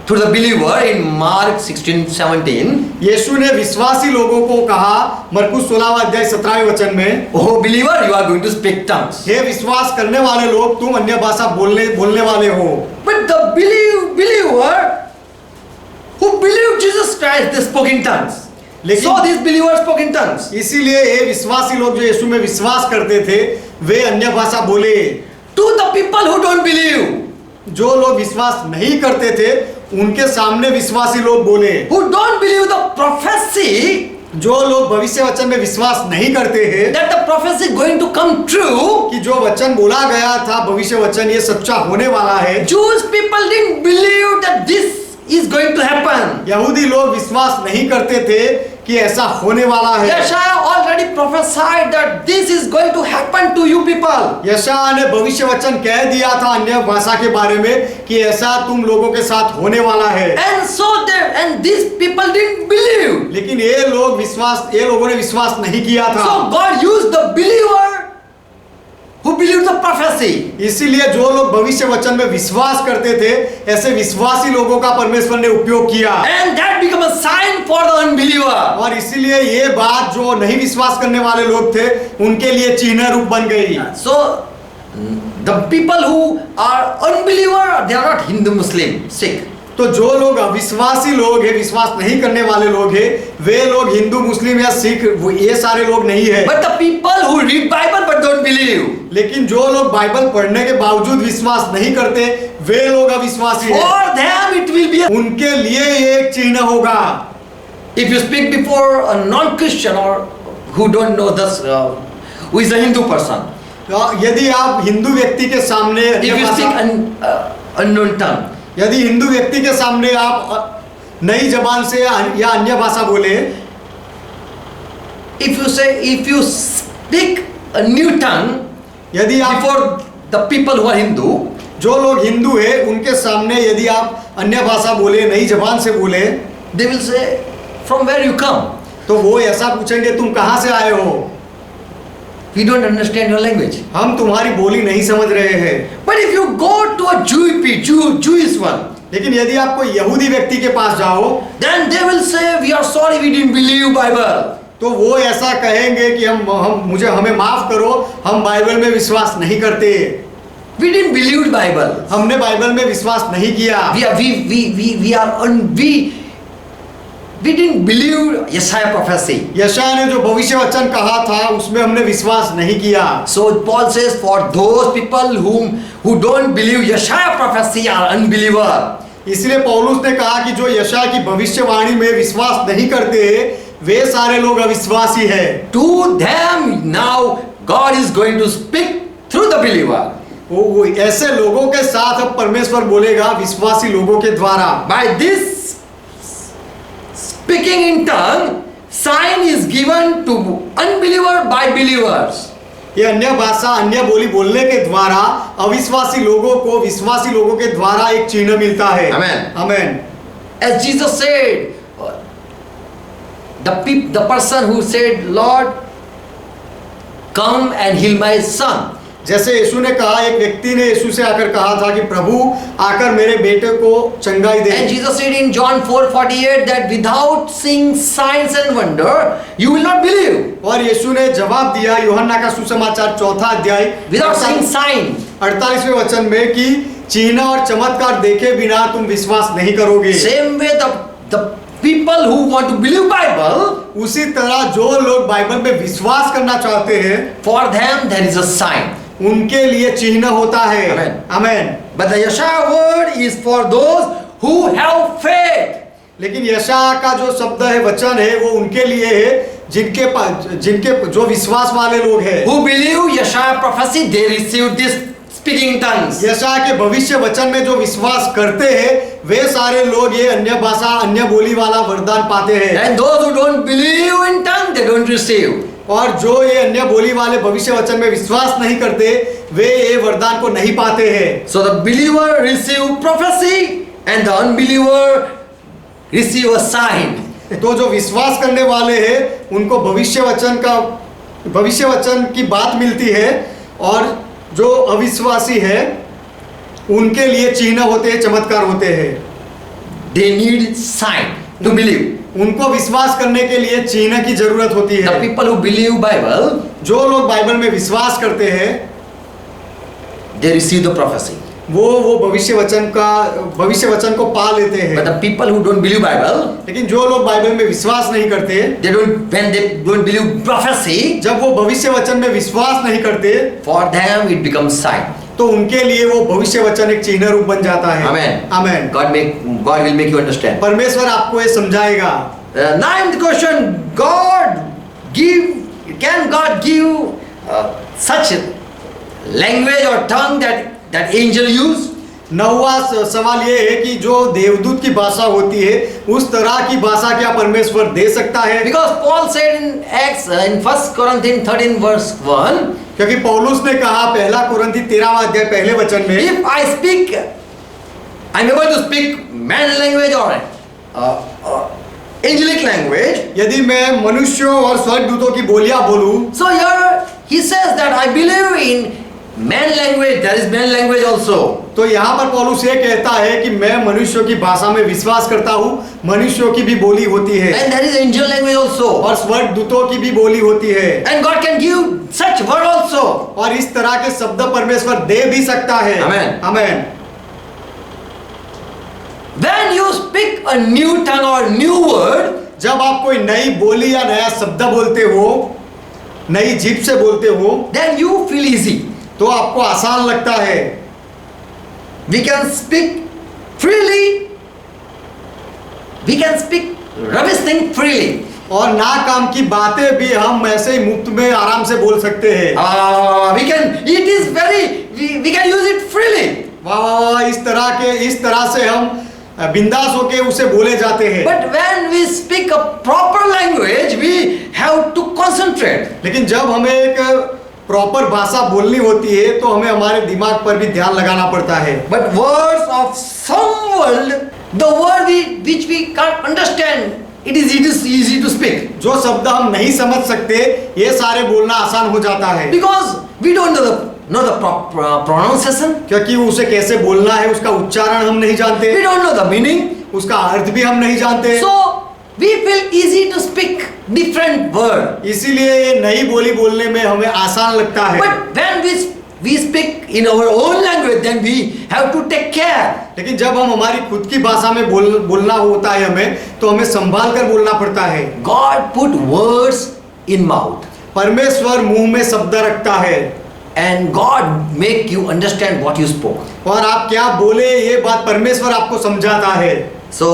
to the believer in Mark 16:17. यीशु ने विश्वासी लोगों को कहा मरकुस 16वां अध्याय 17वें वचन में, Oh believer, you are going to speak tongues. हे विश्वास करने वाले लोग, तुम अन्य भाषा बोलने वाले हो। But the believer who believed Jesus Christ, they spoke in tongues. So these believers spoke in tongues. इसीलिए ये विश्वासी लोग जो यीशु में विश्वास करते थे वे अन्य भाषा बोले। To the people who don't believe, जो लोग विश्वास नहीं करते थे उनके सामने विश्वासी लोग बोले। who don't believe the prophecy, जो लोग भविष्य वचन में विश्वास नहीं करते हैं that the prophecy is going to come true, कि जो वचन बोला गया था भविष्य वचन ये सच्चा होने वाला है, Jewish people didn't believe that this is going to happen. यहूदी लोग विश्वास नहीं करते थे कि ऐसा होने वाला है। Yeshaya already prophesied that this is going to happen to you people. यशायाह ने भविष्य वचन कह दिया था अन्य भाषा के बारे में कि ऐसा तुम लोगों के साथ होने वाला है। And these people didn't believe. लेकिन ये लोगों ने विश्वास नहीं किया था। So God used the believer who believed the prophecy. इसीलिए जो लोग भविष्य वचन में विश्वास करते थे, ऐसे विश्वासी लोगों का परमेश्वर ने उपयोग किया, And that became a sign for the unbeliever. और इसीलिए ये बात जो नहीं विश्वास करने वाले लोग थे उनके लिए चिन्ह रूप बन गई। So the people who are unbeliever, they are not Hindu, Muslim, Sikh. तो जो लोग अविश्वासी लोग हैं, विश्वास नहीं करने वाले लोग हैं, वे लोग हिंदू, मुस्लिम या सिख, ये सारे लोग नहीं है। But the people who read Bible but don't believe, लेकिन जो लोग बाइबल पढ़ने के बावजूद विश्वास नहीं करते, वे लोग अविश्वासी हैं। for them it will be उनके लिए ये एक चिन्ह होगा। if you speak before a non-Christian or who don't know this, who is a Hindu person, यदि आप हिंदू व्यक्ति के सामने if you speak unknown tongue, यदि हिंदू व्यक्ति के सामने आप नई जबान से या अन्य भाषा बोले, if you speak a new tongue यदि आप before the people who are Hindu, जो लोग हिंदू है उनके सामने यदि आप अन्य भाषा बोले, नई जबान से बोले, they will say, from where you come? तो वो ऐसा पूछेंगे, तुम कहाँ से आए हो? We don't understand your language. हम तुम्हारी बोली नहीं समझ रहे हैं। But if you go to a Jewish one, लेकिन यदि आप कोई यहूदी व्यक्ति के पास जाओ, then they will say, we are sorry, we didn't believe Bible. तो वो ऐसा कहेंगे कि हमें माफ करो, हम बाइबल में विश्वास नहीं करते, We didn't believe Bible. हमने बाइबल में विश्वास नहीं किया। We didn't believe Yeshaya prophecy. यशायाह ने जो भविष्य वचन कहा था उसमें हमने विश्वास नहीं किया। So Paul says, for those people who don't believe Yeshaya prophecy are unbeliever. इसलिए पौलुस ने कहा कि जो यशायाह की भविष्यवाणी में विश्वास नहीं करते, वे सारे लोग अविश्वासी है। To them now God is going to speak through the believer. वो ऐसे लोगों के साथ अब परमेश्वर बोलेगा विश्वासी लोगों के द्वारा। By this speaking in tongue, sign is given to unbeliever by believers. ये अन्य भाषा, अन्य बोली बोलने के द्वारा अविश्वासी लोगों को विश्वासी लोगों के द्वारा एक चिन्ह मिलता है। Amen. Amen. As Jesus said, the person who said, Lord, come and heal my son. जैसे यीशु ने कहा, एक व्यक्ति ने यीशु से आकर कहा था कि प्रभु आकर मेरे बेटे को चंगाई दे। And Jesus said in John 4:48 that without seeing signs and wonder, you will not believe. और यीशु ने जवाब दिया यूहन्ना का सुसमाचार 4 अध्याय Without seeing sign. 48वें वचन में कि चिन्ह और चमत्कार देखे बिना तुम विश्वास नहीं करोगे। Same way the people who want to believe Bible, उसी तरह जो लोग बाइबल में विश्वास करना चाहते हैं, for them there is a sign. उनके लिए चिन्ह होता है। Amen. Amen. But the Yeshaya word is for those who have faith. लेकिन यशायाह का जो शब्द है, वचन है, वो उनके लिए है जिनके जो विश्वास वाले लोग हैं। Who believe Yeshaya prophecy, they receive this speaking in tongues. यशायाह के भविष्य वचन में जो विश्वास करते हैं, वे सारे लोग ये अन्य भाषा, अन्य बोली वाला वरदान पाते हैं। And those who don't believe in tongue, they don't receive. और जो ये अन्य बोली वाले भविष्य वचन में विश्वास नहीं करते, वे ये वरदान को नहीं पाते हैं। So the believer receive prophecy and the unbeliever receive a sign. तो जो विश्वास करने वाले हैं उनको भविष्य वचन की बात मिलती है, और जो अविश्वासी है उनके लिए चिन्ह होते हैं, चमत्कार होते हैं। They need sign to believe. उनको विश्वास करने के लिए चिन्ह की जरूरत होती The है। people who believe Bible, जो लोग बाइबल में विश्वास करते हैं, they receive the prophecy. वो भविष्य वचन को पा लेते But हैं। the people who don't believe Bible, लेकिन जो लोग बाइबल में विश्वास नहीं करते, when they don't believe prophecy, जब वो भविष्य वचन में विश्वास नहीं करते, for them it becomes sign. तो उनके लिए वो भविष्य वचन एक चिन्ह रूप बन जाता है। Amen. Amen. God will make you understand. परमेश्वर आपको ये समझाएगा। Ninth question: can God give such language or tongue that angel use? 9वां सवाल ये है कि जो देवदूत की भाषा होती है, उस तरह की भाषा क्या परमेश्वर दे सकता है? Because Paul said in Acts, in 1 Corinthians 13 verse 1, क्योंकि पौलुस ने कहा 1 कुरिन्थी 13वां अध्याय पहले वचन में, if I speak, I'm able to speak man language or angelic language. यदि मैं मनुष्यों और स्वर्गदूतों की बोलियां बोलूं, So here he says that I believe in man language, there is man language also. तो यहाँ पर पौलुस ये कहता है कि मैं मनुष्यों की भाषा में विश्वास करता हूँ, मनुष्यों की भी बोली होती है And there is angel language also. और स्वर्ग दूतों की भी बोली होती है, And God can give such word also. और इस तरह के शब्द परमेश्वर दे भी सकता है। Amen. Amen. When you speak a new tongue or new word, जब आप कोई नई बोली या नया शब्द बोलते हो, नई जीभ से बोलते हो, then you feel easy. तो आपको आसान लगता है। We can speak freely. We can speak rubbish thing freely. और ना काम की बातें भी हम ऐसे ही मुफ्त में आराम से बोल सकते हैं। We can. It is very. We can use it freely. वाह वाह वाह, इस तरह से हम बिंदास होके उसे बोले जाते हैं। But when we speak a proper language, we have to concentrate. लेकिन जब हमें एक प्रॉपर भाषा बोलनी होती है तो हमें हमारे दिमाग पर भी ध्यान लगाना पड़ता है। But words of some world, the word which we can't understand, it is easy to speak. जो शब्द हम नहीं समझ सकते, ये सारे बोलना आसान हो जाता है, Because we don't know the pronunciation. क्योंकि उसे कैसे बोलना है, उसका उच्चारण हम नहीं जानते, We don't know the meaning. उसका अर्थ भी हम नहीं जानते। So we feel easy to speak different word. इसीलिए ये नई बोली बोलने में हमें आसान लगता है। But when we speak in our own language, then we have to take care. लेकिन जब हम हमारी खुद की भाषा में बोलना होता है हमें, तो हमें संभाल कर बोलना पड़ता है। God put words in mouth. परमेश्वर मुंह में शब्द रखता है, And God make you understand what you spoke. और आप क्या बोले ये बात परमेश्वर आपको समझाता है। So,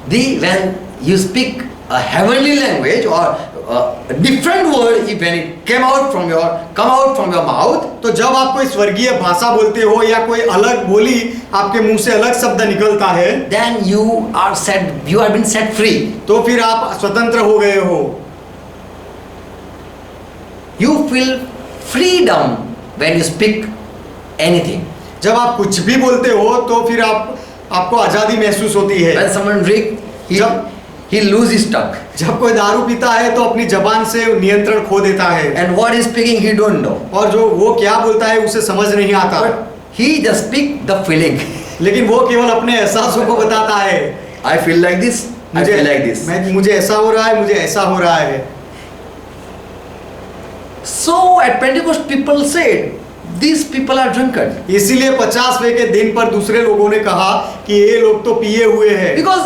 when you speak a heavenly language or a different word, when it come out from your mouth, तो जब आप कोई स्वर्गीय भाषा बोलते हो या कोई अलग बोली आपके मुंह से अलग शब्द निकलता है, then you are been set free. तो फिर आप स्वतंत्र हो गए हो। You feel freedom when you speak anything. जब आप कुछ भी बोलते हो तो फिर आपको आजादी महसूस होती है। When someone drink, he lose his tongue. जब कोई दारू पीता है तो अपनी जबान से नियंत्रण खो देता है, And what he's speaking, he don't know. और जो वो क्या बोलता है उसे समझ नहीं आता, But he just speak the feeling. लेकिन वो केवल अपने एहसासों को बताता है। I feel like this. I feel like this. मुझे ऐसा हो रहा है, मुझे ऐसा हो रहा है। So at Pentecost, people said, these people are drunkard. इसीलिए 50वें के दिन पर दूसरे लोगों ने कहा कि ये लोग तो पिए हुए हैं, Because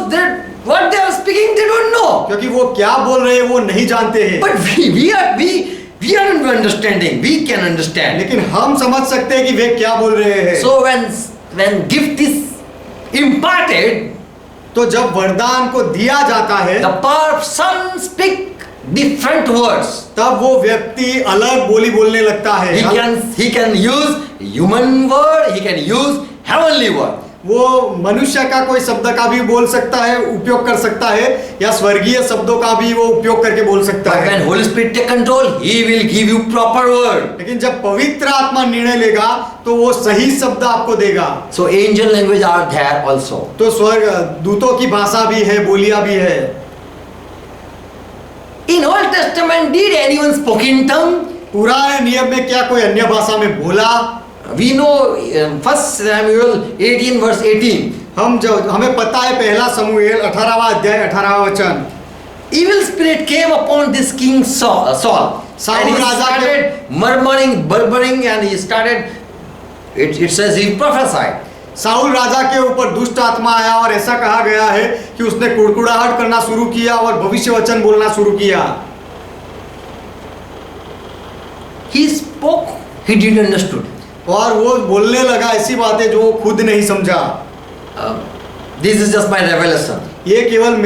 what they are speaking, they don't know. क्योंकि वो क्या बोल रहे हैं वो नहीं जानते हैं। But we are understanding. We can understand. लेकिन हम समझ सकते हैं कि वे क्या बोल रहे हैं। So when gift is imparted, तो जब वरदान को दिया जाता है, the person speak different words. तब वो व्यक्ति अलग बोली बोलने लगता है। He can use human word. He can use heavenly word. वो मनुष्य का कोई शब्द का भी बोल सकता है, उपयोग कर सकता है, या स्वर्गीय शब्दों का भी वो उपयोग करके बोल सकता But है। when Holy Spirit take control, He will give you proper word. लेकिन जब पवित्र आत्मा निर्णय लेगा तो वो सही शब्द आपको देगा। So angel language are there also. तो स्वर्ग दूतों की भाषा भी है, बोलियां भी है। In Old Testament, did anyone speak in tongue? पुराने नियम में क्या कोई अन्य भाषा में बोला? We know 1 Samuel 18 verse 18. हमें पता है पहला समूएल 18वां अध्याय 18वां वचन। Evil spirit came upon this king Saul. And he started murmuring, burbling, and he started. It says he prophesied. Saul राजा के ऊपर दुष्ट आत्मा आया और ऐसा कहा गया है कि उसने कुड़कुड़ाहट करना शुरू किया और भविष्य वचन बोलना शुरू किया। He spoke, he didn't understood. और वो बोलने लगा ऐसी बातें जो वो खुद नहीं समझा। This is just my revelation. ये केवल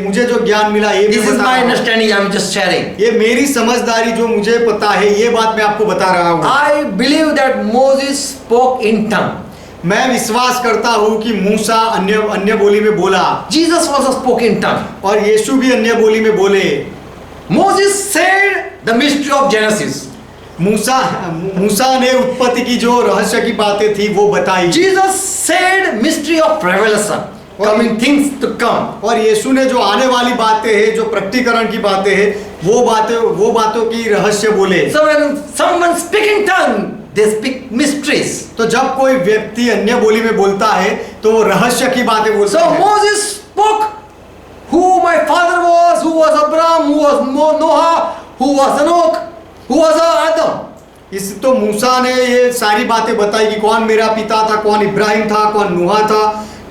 मुझे जो ज्ञान मिला ये This is my understanding. I am just sharing. ये मेरी समझदारी जो मुझे पता है ये बात मैं आपको बता रहा हूँ। I believe that Moses spoke in tongue. मैं विश्वास करता हूँ कि मूसा अन्य बोली में बोला, Jesus also spoke in tongue. और यीशु भी अन्य बोली में बोले। Moses said the mystery of Genesis. मूसा ने उत्पत्ति की जो रहस्य की बातें थी वो बताई। Jesus said mystery of revelation, coming things to come. और यीशु ने जो आने वाली बातें हैं, जो प्रकटीकरण की बातें हैं, वो बातों की रहस्य बोले। So when someone speak in tongue, they speak mysteries. तो जब कोई व्यक्ति अन्य बोली में बोलता है तो वो रहस्य की बातें बोलता So है। Moses spoke who my father was, who was Abraham, who was Noah, who was Enoch, who was Adam. इस तो मूसा ने ये सारी बातें बताई कि कौन मेरा पिता था, कौन इब्राहिम था, कौन नूहा था,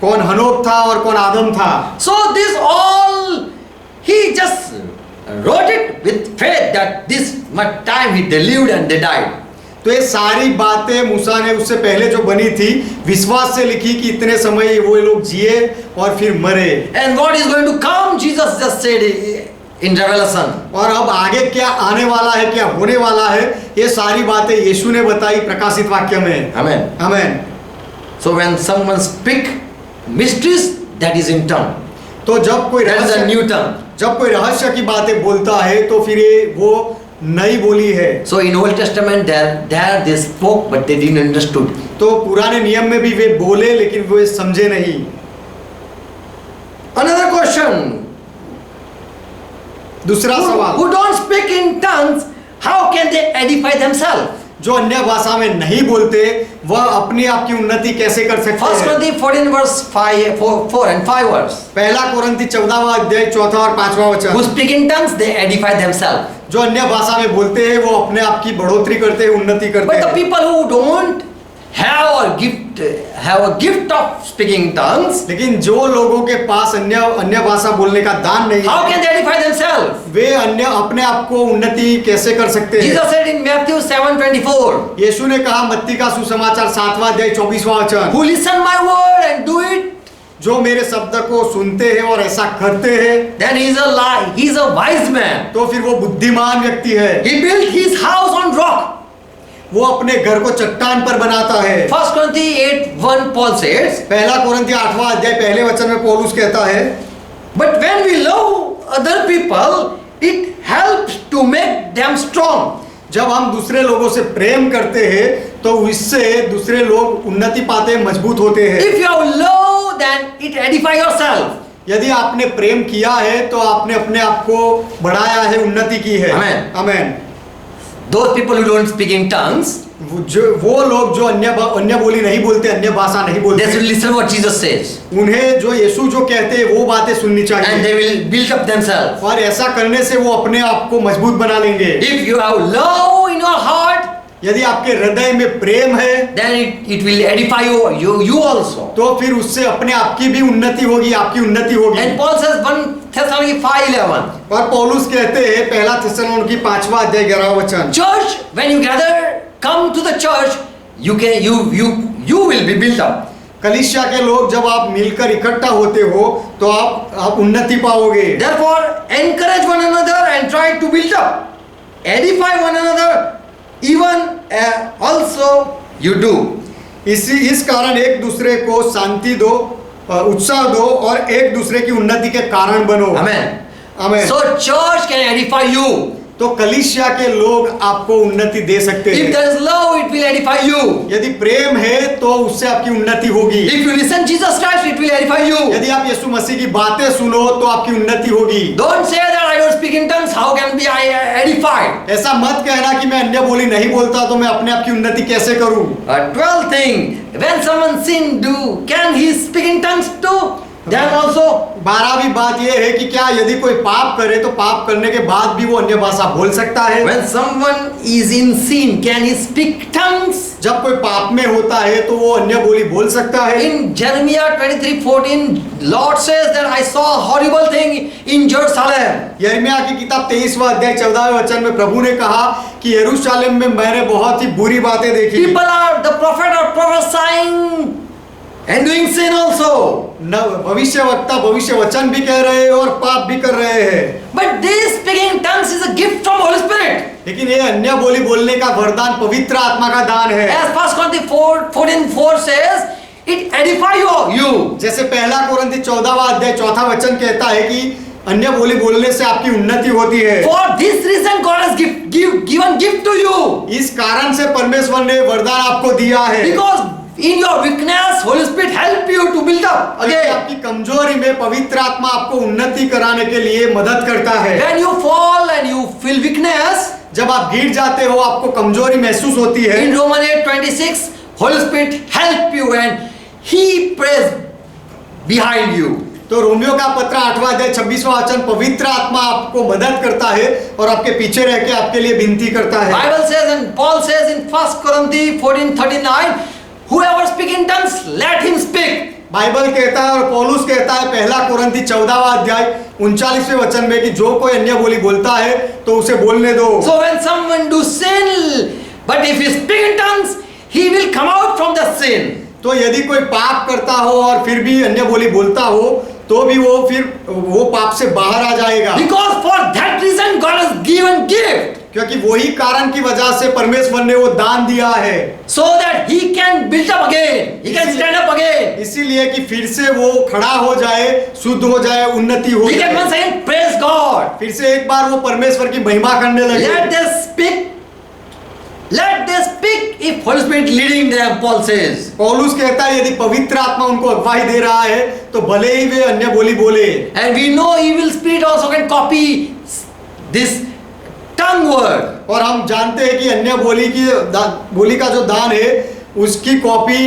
कौन हनोक था और कौन आदम था। So this all he just wrote it with faith that this much time he they lived and they died. तो ये सारी बातें मूसा ने उससे पहले जो बनी थी विश्वास से लिखी कि इतने समय वो लोग जिए और फिर मरे। And what is going to come, Jesus just said in Revelation. और अब आगे क्या आने वाला है, क्या होने वाला है, ये सारी बातें यीशु ने बताई प्रकाशित वाक्य में। Amen. Amen. So when someone speak mysteries, that is in tongue. तो जब कोई That is a new tongue. जब कोई रहस्य की बातें बोलता है तो फिर ये वो नई बोली है। So in Old Testament there they spoke but they didn't understood. तो पुराने नियम में भी वे बोले लेकिन वे समझे नहीं। Another question. दूसरा सवाल, Who don't speak in tongues, how can they edify themselves? जो अन्य भाषा में नहीं बोलते वह अपने आप की उन्नति कैसे कर सकते First हैं? Corinthians 14 verse 4 and 5 verse. पहला कोरिन्थी 14वां अध्याय 4था और 5वां Who वचन। speak in tongues, they edify themselves. जो अन्य भाषा में बोलते हैं वो अपने आप की बढ़ोतरी करते हैं, उन्नति करते But the हैं। people who don't have a gift of speaking tongues, लेकिन जो लोगों के पास अन्य भाषा बोलने का दान नहीं how है, can they edify themselves? वे अन्य अपने आप को उन्नति कैसे कर सकते हैं? Jesus said in Matthew 7:24, यीशु ने कहा मत्ती का सुसमाचार 7वां अध्याय 24वां वचन, who listen my word and do it, जो मेरे शब्द को सुनते हैं और ऐसा करते हैं then he is a wise man. तो फिर वो बुद्धिमान व्यक्ति है। He built his house on rock. वो अपने घर को चट्टान पर बनाता है। 1 Corinthians 8:1 Paul says, पहला कोरिन्थी 8वां अध्याय पहले वचन में पौलुस कहता है, but when we love other people, it helps to make them strong. जब हम दूसरे लोगों से प्रेम करते हैं तो इससे दूसरे लोग उन्नति पाते हैं, मजबूत होते हैं। If you have love, then it edify yourself. यदि आपने प्रेम किया है तो आपने अपने आप को बढ़ाया है, उन्नति की है। Amen. Amen. Those people who don't speak in tongues, वो लोग जो अन्य बोली नहीं बोलते, अन्य भाषा नहीं they बोलते, should listen what Jesus says, उन्हें जो यीशु जो कहते हैं वो बातें सुननी and चाहिए they will build up themselves. और ऐसा करने से वो अपने आप को मजबूत बना लेंगे। If you have love in your heart, यदि आपके हृदय में प्रेम है then it will edify you also. तो फिर उससे अपने आप की भी उन्नति होगी, आपकी उन्नति होगी। And Paul says 1 Thessalonians 5:11, और पौलुस कहते हैं पहला थिस्सलुनीकी 5वां अध्याय 11वां वचन, church, when you gather, come to the church, you will be built up. कलीसिया के लोग जब आप मिलकर इकट्ठा होते हो तो आप उन्नति पाओगे। Therefore, encourage one another and try to build up. Edify one another, even also you do. इस कारण एक दूसरे को शांति दो, उत्साह दो और एक दूसरे की उन्नति के कारण बनो। Amen. Amen. So church can edify you. तो कलीसिया के लोग आपको उन्नति दे सकते If हैं। there is love, it will edify you. यदि प्रेम है तो उससे आपकी उन्नति होगी। If you listen Jesus Christ, it will edify you. यदि आप यीशु मसीह की बातें सुनो तो आपकी उन्नति होगी। Don't say that I don't speak in tongues. How can be I edified? ऐसा मत कहना कि मैं अन्य बोली नहीं बोलता तो मैं अपने आप की उन्नति कैसे करूं। 12th thing, when someone sin, can he speak in tongues too? Then also, 12वीं बात यह है कि क्या यदि कोई पाप करे तो पाप करने के बाद भी वो अन्य भाषा बोल सकता है। when someone is in sin, can he speak tongues? जब कोई पाप में होता है तो वो अन्य बोली बोल सकता है। In Jeremiah 23:14, Lord says that I saw a horrible thing in Jerusalem. यिर्मयाह की किताब 23वां अध्याय 14वें वचन में प्रभु ने कहा कि यरूशलेम में मैंने बहुत ही बुरी बातें देखी। The prophet are prophesying and doing sin also. भविष्यवक्ता भविष्य वचन भी कह रहे हैं और पाप भी कर रहे हैं। But this speaking tongues is a gift from Holy Spirit. लेकिन ये अन्य बोली बोलने का वरदान पवित्र आत्मा का दान है। As 1 Corinthians 4:4 says, it edify you. जैसे पहला कोरिन्थी 14वां अध्याय 4था वचन कहता है कि अन्य बोली बोलने से आपकी उन्नति होती है। For this reason God has given gift to you. इस कारण से परमेश्वर ने वरदान आपको दिया है। Because in your weakness, Holy Spirit help you to build up again. आपकी कमजोरी में पवित्र आत्मा आपको उन्नति कराने के लिए मदद करता है। When you fall and you feel weakness, जब आप गिर जाते हो, आपको कमजोरी महसूस होती है। In Romans 8:26, Holy Spirit help you and He prays behind you. तो रोमियो का पत्र 8वां अध्याय 26वां वचन, पवित्र आत्मा आपको मदद करता है और आपके पीछे रह के आपके लिए विनती करता है। Bible says and Paul says in 1 Corinthians 14:39, whoever speak in tongues, let him speak. Bible कहता है और पौलुस कहता है पहला कुरिन्थी 14वां अध्याय 39वें वचन में कि जो कोई अन्य बोली बोलता है तो उसे बोलने दो। So when someone do sin, but if he speak in tongues, he will come out from the sin. तो यदि कोई पाप करता हो और फिर भी अन्य बोली बोलता हो तो भी वो पाप से बाहर आ जाएगा। Because for that reason God has given gift. क्योंकि वही कारण की वजह से परमेश्वर ने वो दान दिया है। So that he can build up again, he can stand up again. इसीलिए कि फिर से वो खड़ा हो जाए, शुद्ध हो जाए, उन्नति हो He can जाए। once again praise God. फिर से एक बार वो परमेश्वर की महिमा करने लगे। Let them speak. Let them speak if Holy Spirit leading them, Paul says. पौलुस कहता है यदि पवित्र आत्मा उनको अगुवाई दे रहा है तो भले ही वे अन्य बोली बोले। And we know evil spirit also can copy this tongue word. और हम जानते हैं कि अन्य बोली का जो दान है उसकी कॉपी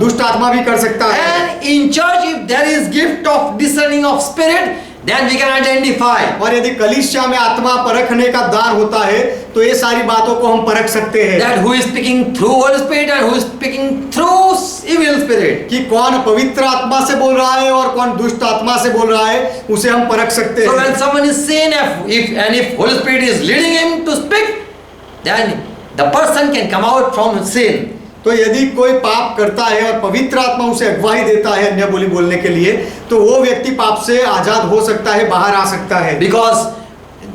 दुष्ट आत्मा भी कर सकता है। And in church, if there is gift of discerning of spirit, then we can identify. और यदि कलीसिया में आत्मा परखने का दान होता है तो ये सारी बातों को हम परख सकते हैं। That who is speaking through Holy Spirit and who is speaking through evil spirit. कि कौन पवित्र आत्मा से बोल रहा है और कौन दुष्ट आत्मा से बोल रहा है, उसे हम परख सकते So हैं। when someone is saying if Holy Spirit is leading him to speak, then the person can come out from sin. तो यदि कोई पाप करता है और पवित्र आत्मा उसे अगुवाई देता है अन्य बोली बोलने के लिए तो वो व्यक्ति पाप से आजाद हो सकता है, बाहर आ सकता है। Because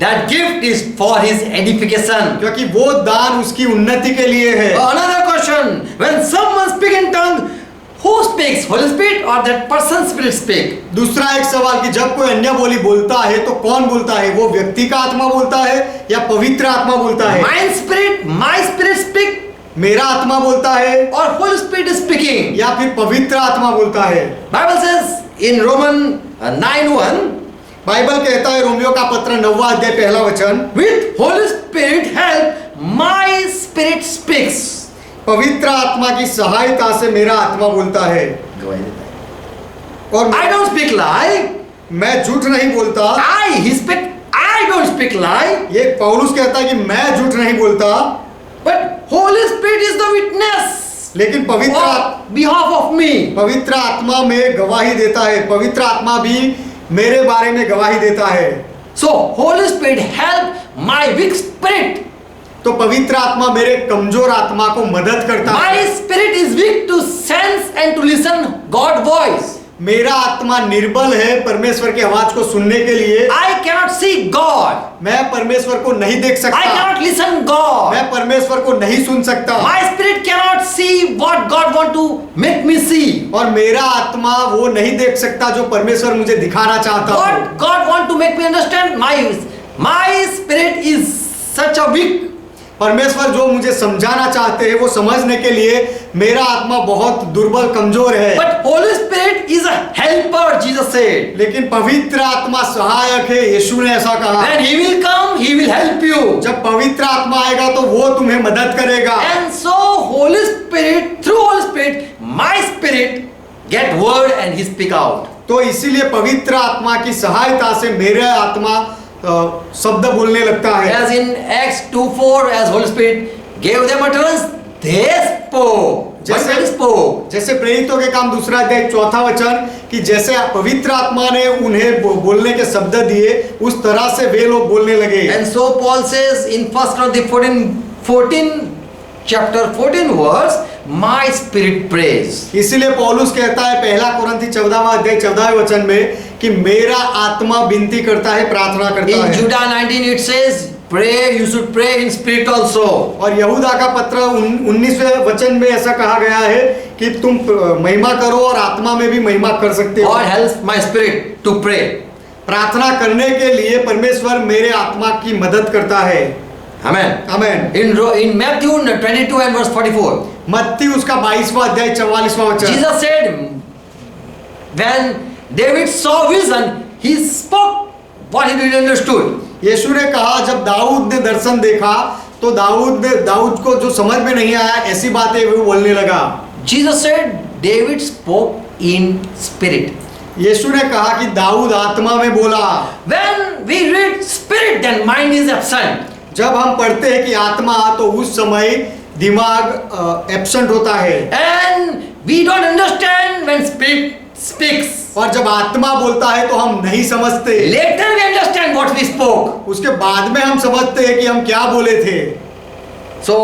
that gift is for his edification. क्योंकि वो दान उसकी उन्नति के लिए है। Another question, when someone speak in tongue, who speaks, Holy Spirit or that person's spirit speak? दूसरा एक सवाल कि जब कोई अन्य बोली बोलता है तो कौन बोलता है, वो व्यक्ति का आत्मा बोलता है या पवित्र आत्मा बोलता है? My spirit speak मेरा आत्मा बोलता है or Holy Spirit is speaking? या फिर पवित्र आत्मा बोलता है? Bible says in Romans 9:1, Bible कहता है रोमियो का पत्र 9वां अध्याय पहला वचन, with Holy Spirit help, my spirit speaks. पवित्र आत्मा की सहायता से मेरा आत्मा बोलता है। और I don't speak lie. मैं झूठ नहीं बोलता। I don't speak lie. ये पौलुस कहता है कि मैं झूठ नहीं बोलता, But Holy Spirit is the witness लेकिन on behalf of me. पवित्र आत्मा में गवाही देता है। पवित्र आत्मा भी मेरे बारे में गवाही देता है। So Holy Spirit help my weak spirit. तो पवित्र आत्मा मेरे कमजोर आत्मा को मदद करता My है। spirit is weak to sense and to listen God's voice. मेरा आत्मा निर्बल है परमेश्वर की आवाज को सुनने के लिए। I cannot see God. मैं परमेश्वर को नहीं देख I सकता, cannot listen God. मैं परमेश्वर को नहीं सुन सकता My spirit cannot see what God want to make me see. और मेरा आत्मा वो नहीं देख सकता जो परमेश्वर मुझे दिखाना चाहता हो। What God want to make me understand. My spirit is such a weak. परमेश्वर जो मुझे समझाना चाहते हैं वो समझने के लिए मेरा आत्मा बहुत दुर्बल कमजोर है। But Holy Spirit is a helper, Jesus said. लेकिन पवित्र आत्मा सहायक है, यीशु ने ऐसा कहा। When He will come, He will help you. जब पवित्र आत्मा आएगा तो वो तुम्हें मदद करेगा। And so Holy Spirit, through Holy Spirit, my spirit get word and He speak out. तो इसीलिए पवित्र आत्मा की सहायता से मेरा आत्मा शब्द बोलने लगता है। As in Acts 2:4, as Holy Spirit gave them utterance, they spoke. जैसे प्रेरितों के काम 2 अध्याय 4 वचन कि जैसे पवित्र आत्मा ने उन्हें बोलने के शब्द दिए उस तरह से वे लोग बोलने लगे। And so Paul says in 1 Corinthians 14 chapter 14 verse, my spirit prays. इसीलिए पौलुस कहता है पहला कुरिन्थी 14वां अध्याय 14वें वचन में कि मेरा आत्मा विनती करता है, प्रार्थना करता In है। Judah 19 it says, pray, you should pray in spirit also. और यहूदा का पत्र 19वें वचन में ऐसा कहा गया है कि तुम महिमा करो और आत्मा में भी महिमा कर सकते हो। God helps my spirit to pray. प्रार्थना करने के लिए परमेश्वर मेरे आत्मा की मदद करता है। Amen. Amen. In Matthew 22 and verse 44, मत्ती उसका 22वां अध्याय 44वां वचन, Jesus said, when David saw vision, he spoke what he did understood. यीशु ने कहा जब दाऊद ने दर्शन देखा तो दाऊद को जो समझ में नहीं आया ऐसी बातें वो बोलने लगा। Jesus said David spoke in spirit. यीशु ने कहा कि दाऊद आत्मा में बोला। When we read spirit, then mind is absent. जब हम पढ़ते हैं कि आत्मा तो उस समय दिमाग एब्सेंट होता है। And we don't understand when spirit speaks. और जब आत्मा बोलता है तो हम नहीं समझते। Later we understand what we spoke. उसके बाद में हम समझते हैं कि हम क्या बोले थे। So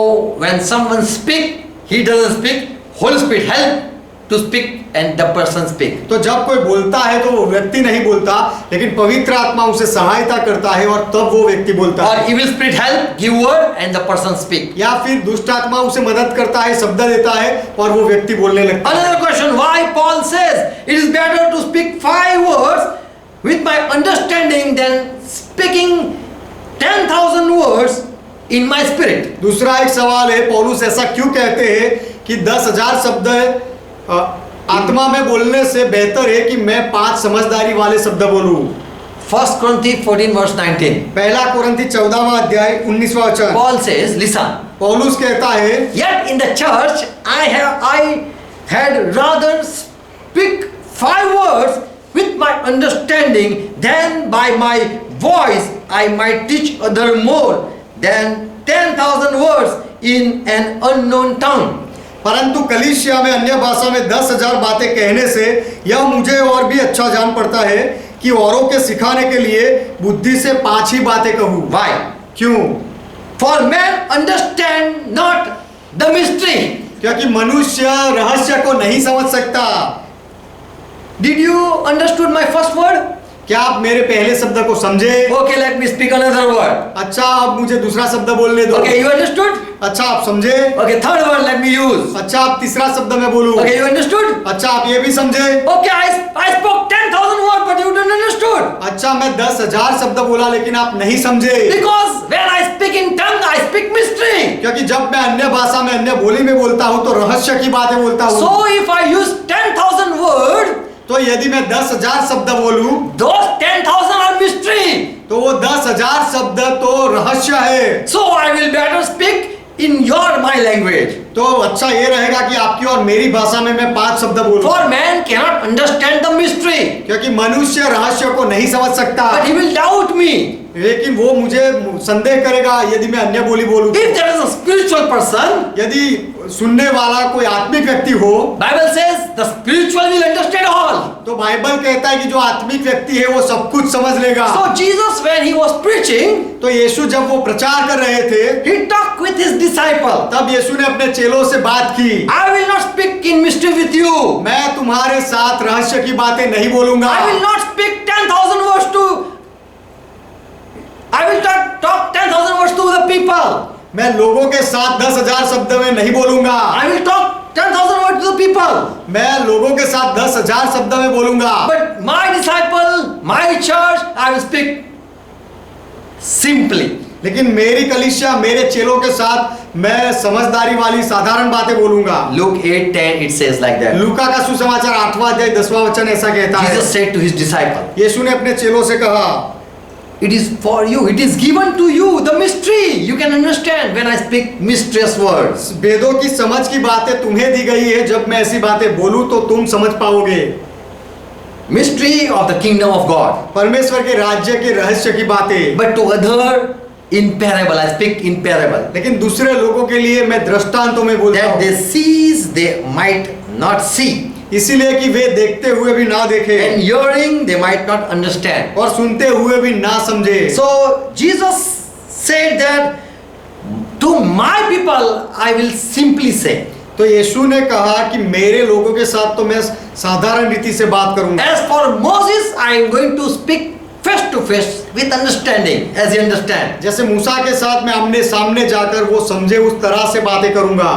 when someone speak, he doesn't speak. Holy Spirit help to speak and the person speak. तो जब कोई बोलता है तो वो व्यक्ति नहीं बोलता, लेकिन पवित्र आत्मा उसे सहायता करता है और तब वो व्यक्ति बोलता Or है। evil spirit help, give word and the person speak. या फिर दुष्ट आत्मा उसे मदद करता है, शब्द देता है और वो व्यक्ति बोलने लगता है। Another question, why Paul says it is better to speak 5 words with my understanding than speaking 10,000 words in my spirit. दूसरा एक सवाल है, पौलुस ऐसा क्यों कहते हैं कि 10,000 शब्द आत्मा में बोलने से बेहतर है कि मैं 5 समझदारी वाले शब्द बोलूं। 1 Corinthians 14 verse 19. पहला कुरिन्थी 14वां अध्याय 19वां वचन। Paul says, listen. पौलुस कहता है, Yet in the church I had rather speak 5 words with my understanding than by my voice I might teach other more than 10,000 words in an unknown tongue. परंतु कलीसिया में अन्य भाषा में 10,000 बातें कहने से यह मुझे और भी अच्छा जान पड़ता है कि औरों के सिखाने के लिए बुद्धि से 5 ही बातें कहूँ। Why? क्यों? For man understand not the mystery. क्योंकि मनुष्य रहस्य को नहीं समझ सकता। Did you understood my first word? क्या आप मेरे पहले शब्द को समझे? Okay, let me speak another word. अच्छा, अब मुझे दूसरा शब्द बोलने दो। Okay, you understood? अच्छा, आप समझे? Okay, third word let me use. अच्छा, आप तीसरा शब्द मैं बोलूं। Okay, you understood? अच्छा, आप ये भी समझे? Okay, I spoke 10,000 words, but you didn't understood. अच्छा, मैं 10,000 शब्द बोला लेकिन आप नहीं समझे। Because when I speak in tongue, I speak mystery. क्योंकि जब मैं अन्य भाषा में अन्य बोली में बोलता हूँ तो रहस्य की बातें बोलता हूँ। So if I use 10,000 words, तो यदि मैं 10,000 शब्द बोलूं those 10,000 are mystery. तो वो 10,000 शब्द तो रहस्य है। So I will better speak in my language. तो अच्छा ये रहेगा कि आपकी और मेरी भाषा में मैं 5 शब्द बोलूं। For man cannot understand the mystery, क्योंकि मनुष्य रहस्य को नहीं समझ सकता, but he will doubt me. लेकिन वो मुझे संदेह करेगा यदि मैं अन्य बोली बोलूं। If there is a spiritual person, यदि सुनने वाला कोई आत्मिक व्यक्ति हो, Bible says the spiritual will understand all. तो बाइबल कहता है कि जो आत्मिक व्यक्ति है वो सब कुछ समझ लेगा। So Jesus, when he was preaching, तो यीशु जब वो प्रचार कर रहे थे he talked with his disciple. तब यीशु ने अपने चेलों से बात की। I will not speak in mystery with you. मैं तुम्हारे साथ रहस्य की बातें नहीं बोलूंगा। I will not speak 10,000 words to. I will talk 10,000 words to the people. मैं लोगों के साथ 10,000 शब्द में नहीं बोलूंगा। I will talk 10,000 words to the people. मैं लोगों के साथ 10,000 शब्द में बोलूंगा। But my disciple, my church, I will speak simply. लेकिन मेरी कलीसिया मेरे चेलों के साथ मैं समझदारी वाली साधारण बातें बोलूंगा। Luke 8:10 it says like that. लूका का सुसमाचार 8वां अध्याय 10वां वचन ऐसा कहता है। Jesus said to his disciple, यीशु ने अपने चेलों से कहा, it is for you, it is given to you the mystery. You can understand when I speak mysterious words. वेदों की समझ की बातें तुम्हें दी गई है, जब मैं ऐसी बातें बोलूं तो तुम समझ पाओगे। Mystery of the kingdom of God. परमेश्वर के राज्य के रहस्य की बातें। But to other in parable, I speak in parable. लेकिन दूसरे लोगों के लिए मैं दृष्टांतों में बोलता That हूँ, they sees, they might not see. इसीलिए कि वे देखते हुए भी ना देखे And hearing, they might not understand. और सुनते हुए भी ना समझे। So Jesus said that to my people I will simply say. तो यीशु ने कहा कि मेरे लोगों के साथ तो मैं साधारण रीति से बात करूंगा। As for Moses, I am going to speak face to face with understanding, as you understand. जैसे मूसा के साथ मैं आमने सामने जाकर वो समझे उस तरह से बातें करूंगा।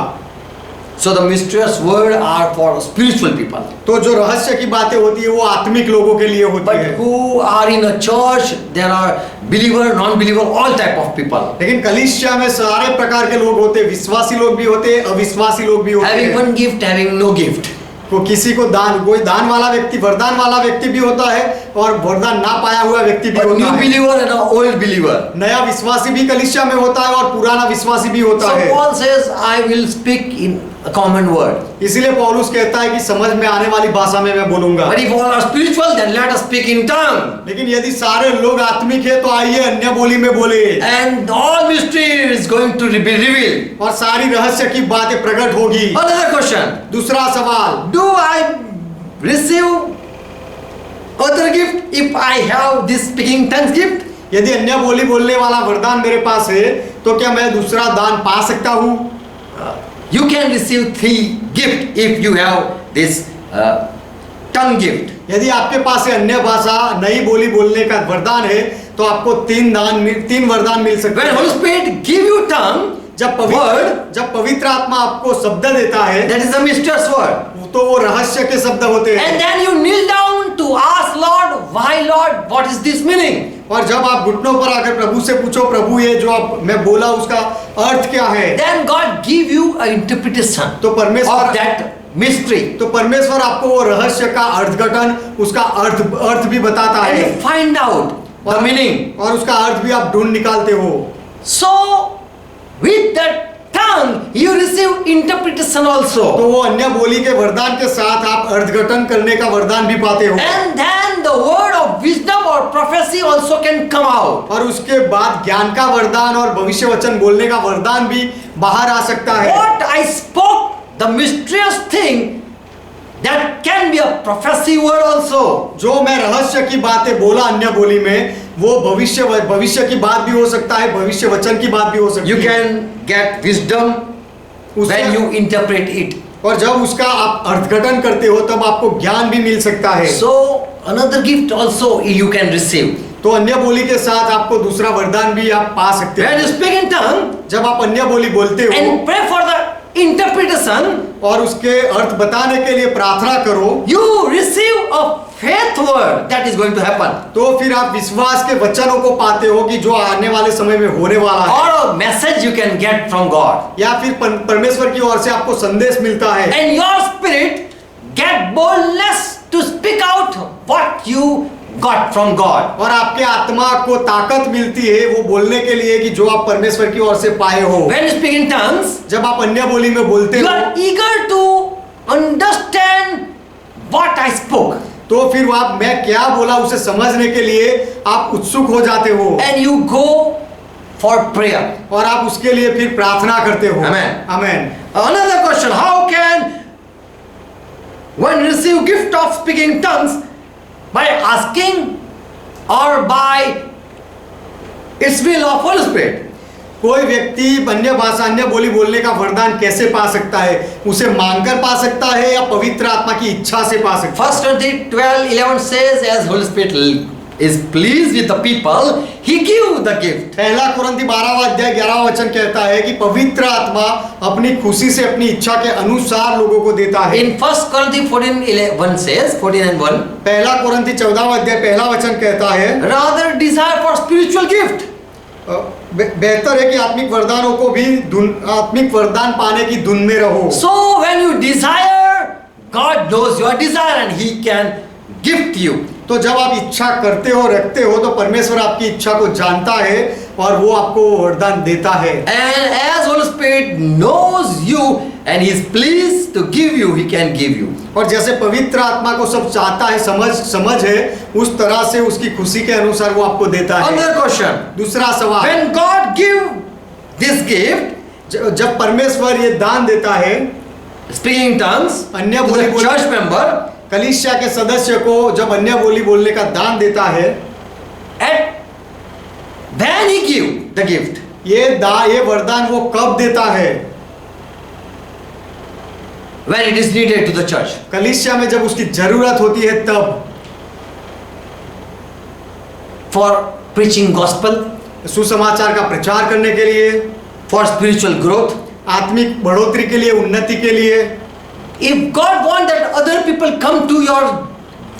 So the mysterious word are for spiritual people. तो जो रहस्य की बातें होती है वो आत्मिक लोगों के लिए होती But है। who are in a church, there are believer, non-believer, all type of people. लेकिन कलीसिया में सारे प्रकार के लोग होते हैं, विश्वासी लोग भी होते हैं, अविश्वासी लोग भी होते Having हैं। one gift, having no gift. को किसी को दान, कोई दान वाला व्यक्ति, वरदान वाला व्यक्ति भी होता है, और वरदान ना पाया हुआ व्यक्ति भी a होता new है। believer and an old believer. नया विश्वासी भी कलीसिया में होता है और पुराना विश्वासी भी होता So है। Paul says, I will speak in a common word. इसीलिए पौलुस कहता है कि समझ में आने वाली भाषा में मैं बोलूंगा। But if all are spiritual, then let us speak in tongue. लेकिन यदि सारे लोग आत्मिक है तो आइए अन्य बोली में बोले, And all mystery is going to be revealed. और सारी रहस्य की बातें प्रकट होगी। Another question. दूसरा सवाल, Do I receive other gift if I have this speaking tongues gift? यदि अन्य बोली बोलने वाला वरदान मेरे पास है तो क्या मैं दूसरा दान पा सकता हूँ? You can receive 3 gift if you have this tongue gift. यदि आपके पास है अन्य भाषा नई बोली बोलने का वरदान है तो आपको 3 वरदान मिल सकते When Holy हैं। Spirit give you tongue, जब word, पवित्र आत्मा आपको शब्द देता है that is a mysterious word. तो वो रहस्य के शब्द होते हैं। And then you kneel down to ask Lord, why Lord, what is this meaning? और जब आप घुटनों पर आकर प्रभु से पूछो, प्रभु ये जो आप मैं बोला उसका अर्थ क्या है? Then God give you an interpretation तो परमेश्वर of that mystery. तो परमेश्वर आपको वो रहस्य का अर्थघटन, उसका अर्थ भी बताता And है you find out the meaning. और उसका अर्थ भी आप ढूंढ निकालते हो। So with that tongue you receive interpretation also. तो वो अन्य बोली के वरदान के साथ आप अर्थघटन करने का वरदान भी पाते हो। And then the word of wisdom or prophecy also can come out. और उसके बाद ज्ञान का वरदान और भविष्य वचन बोलने का वरदान भी बाहर आ सकता है। What I spoke, the mysterious thing, that can be a prophecy word also. जो मैं रहस्य की बातें बोला अन्य बोली में, वो भविष्य की बात भी हो सकता है, भविष्य वचन की बात भी हो सकती You है। can get wisdom when you interpret it. और जब उसका आप अर्थघटन करते हो तब आपको ज्ञान भी मिल सकता है। So another gift also you can receive. तो अन्य बोली के साथ आपको दूसरा वरदान भी आप पा सकते When you हैं। speak in tongue जब आप अन्य बोली बोलते हो and pray for the interpretation, और उसके अर्थ बताने के लिए प्रार्थना करो, you receive a faith word that is going to happen, तो फिर आप विश्वास के वचनों को पाते हो कि जो आने वाले समय में होने वाला है, or a message you can get from God, या फिर परमेश्वर की ओर से आपको संदेश मिलता है and your spirit get boldness to speak out what you got from God. और आपके आत्मा को ताकत मिलती है वो बोलने के लिए कि जो आप परमेश्वर की ओर से पाए हो। When you speak in tongues, जब आप अन्य बोली में बोलते you हो are eager to understand what I spoke, तो फिर आप मैं क्या बोला उसे समझने के लिए आप उत्सुक हो जाते हो and you go for prayer. और आप उसके लिए फिर प्रार्थना करते हो। Amen. Amen. Another question, how can one receive gift of speaking tongues? By asking or by its will of Holy Spirit? कोई व्यक्ति अन्य भाषा अन्य बोली बोलने का वरदान कैसे पा सकता है? उसे मांगकर पा सकता है या पवित्र आत्मा की इच्छा से पा सकता है? 1 Corinthians 12:11 says, as Holy Spirit is pleased with the people, He give the gift. पहला कुरिन्थी 12वां अध्याय 11वां वचन कहता है कि पवित्र आत्मा अपनी खुशी से अपनी इच्छा के अनुसार लोगों को देता है। In 1 Corinthians 14:1 says, 14 and 1, पहला कुरिन्थी 14वां अध्याय पहला वचन कहता है rather desire for spiritual gift. बेहतर है कि आत्मिक वरदानों को भी आत्मिक वरदान पाने की धुन में रहो। So when you desire, God knows your desire and He can gift you. तो जब आप इच्छा करते हो रखते हो तो परमेश्वर आपकी इच्छा को जानता है और वो आपको वरदान देता है। And as Holy Spirit knows you and He is pleased to give you, He can give you. और जैसे पवित्र आत्मा को सब चाहता है, समझ है, उस तरह से उसकी खुशी के अनुसार वो आपको देता है। Another question. दूसरा सवाल, When God give this gift, जब परमेश्वर ये दान देता है speaking tongues, अन्य to बोली the church member, कलीसिया के सदस्य को जब अन्य बोली बोलने का दान देता है, at when He give the gift, ये वरदान वो कब देता है? when it is needed to the church. कलीसिया में जब उसकी जरूरत होती है तब। For preaching gospel, सुसमाचार का प्रचार करने के लिए, for spiritual growth. आत्मिक बढ़ोतरी के लिए, उन्नति के लिए। If God want that other people come to your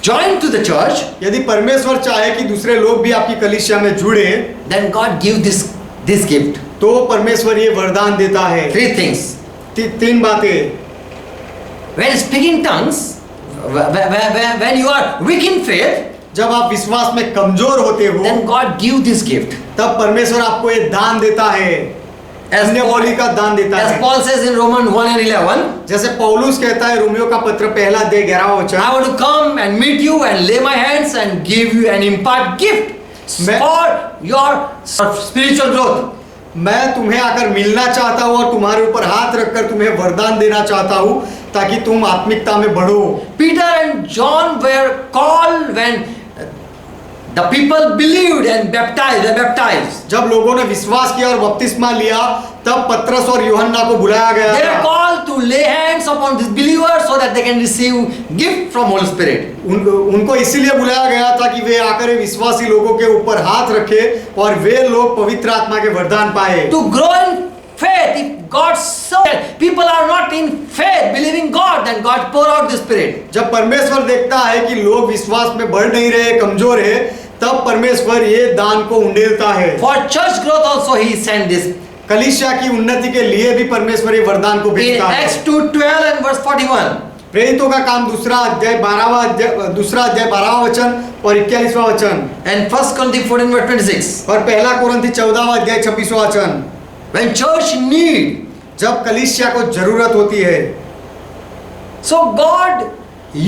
join to the church, यदि परमेश्वर चाहे कि दूसरे लोग भी आपकी कलीसिया में जुड़े, then God give this gift. तो परमेश्वर ये वरदान देता है। 3 things. 3 बातें। When speaking tongues, when you are weak in faith, जब आप विश्वास में कमजोर होते हो then God give this gift. तब परमेश्वर आपको ये दान देता है, As अन्य बोली का दान देता As है। Paul says in Romans 1:11, जैसे पौलुस कहता है रोमियो का पत्र पहला अध्याय 11वां वचन, I want to come and meet you and lay my hands and give you and impart gift मैं- for your spiritual growth. मैं तुम्हें आकर मिलना चाहता हूँ और तुम्हारे ऊपर हाथ रखकर तुम्हें वरदान देना चाहता हूँ ताकि तुम आत्मिकता में बढ़ो। Peter and John were called when the people believed and baptized. They baptized. जब लोगों ने विश्वास किया और बपतिस्मा लिया तब पतरस और यूहन्ना को बुलाया गया They were था। called to lay hands upon these believers so that they can receive gift from Holy Spirit. उनको इसीलिए बुलाया गया था कि वे आकर ये विश्वासी लोगों के ऊपर हाथ रखे और वे लोग पवित्र आत्मा के वरदान पाए। To grow in faith, if God so people are not in faith, believing God, then God pour out the Spirit. जब परमेश्वर देखता है कि लोग विश्वास में बढ़ नहीं रहे, कमजोर है, तब परमेश्वर ये दान को उंडेलता है। For church growth also He sent this. कलीसिया की उन्नति के लिए भी परमेश्वर ये वरदान को In भेजता है। Acts 2:12 and verse 41. प्रेरितों का काम दूसरा अध्याय 12वां वचन और 41वां वचन And 1 Corinthians 14 verse 26. और पहला कोरिन्थी 14वां अध्याय 26वां वचन। When church need, जब कलीसिया को जरूरत होती है so God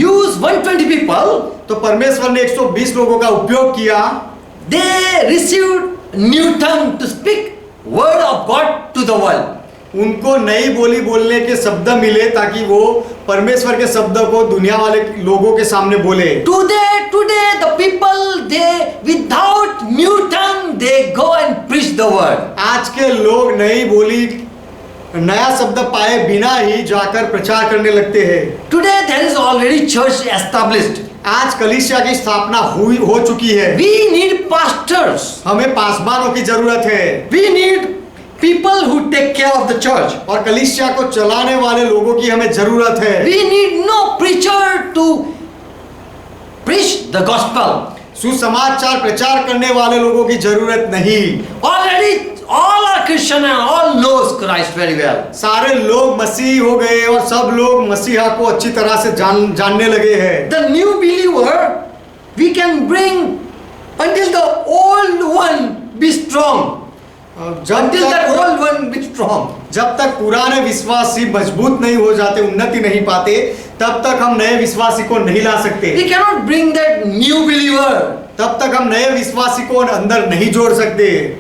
used 120 people. तो परमेश्वर ने 120 लोगों का उपयोग किया। They received new tongue to speak word of God to the world. उनको नई बोली बोलने के शब्द मिले ताकि वो परमेश्वर के शब्द को दुनिया वाले लोगों के सामने बोले। Today the people, they without new tongue they go and preach the word. आज के लोग नई बोली, नया शब्द पाए बिना ही जाकर प्रचार करने लगते हैं। Today there is already church established. आज कलीसिया की स्थापना हो चुकी है। We need pastors. हमें पासवानों की जरूरत है We need people who take care of the church. और कलीसिया को चलाने वाले लोगों की हमें जरूरत है। We need no preacher to preach the gospel. सुसमाचार प्रचार करने वाले लोगों की जरूरत नहीं। Already all are Christian and all knows Christ very well. सारे लोग मसीह हो गए और सब लोग मसीहा को अच्छी तरह से जानने लगे हैं। The new believer we can bring until the old one be strong. Until that old one be strong. जब तक पुराने विश्वासी मजबूत नहीं हो जाते, उन्नति नहीं पाते, तब तक हम नए विश्वासी को नहीं ला सकते। We cannot bring that new believer. तब तक हम नए विश्वासी को अंदर नहीं जोड़ सकते।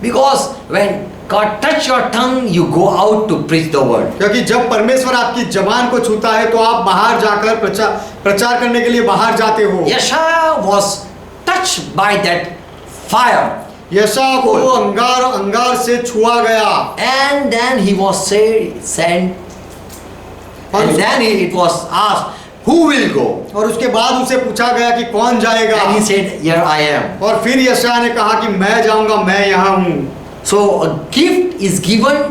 Because when God touch your tongue, you go out to preach the word. क्योंकि जब परमेश्वर आपकी जबान को छूता है तो आप बाहर जाकर प्रचार करने के लिए बाहर जाते हो। Yeshua was touched by that fire. यशायाह को अंगार से छुआ गया And then he was sent. And then it was asked, who will go? और उसके बाद उसे पूछा गया कि कौन जाएगा, And he said, here I am. और फिर यशायाह ने कहा कि मैं जाऊंगा, मैं यहाँ हूँ। So a gift is given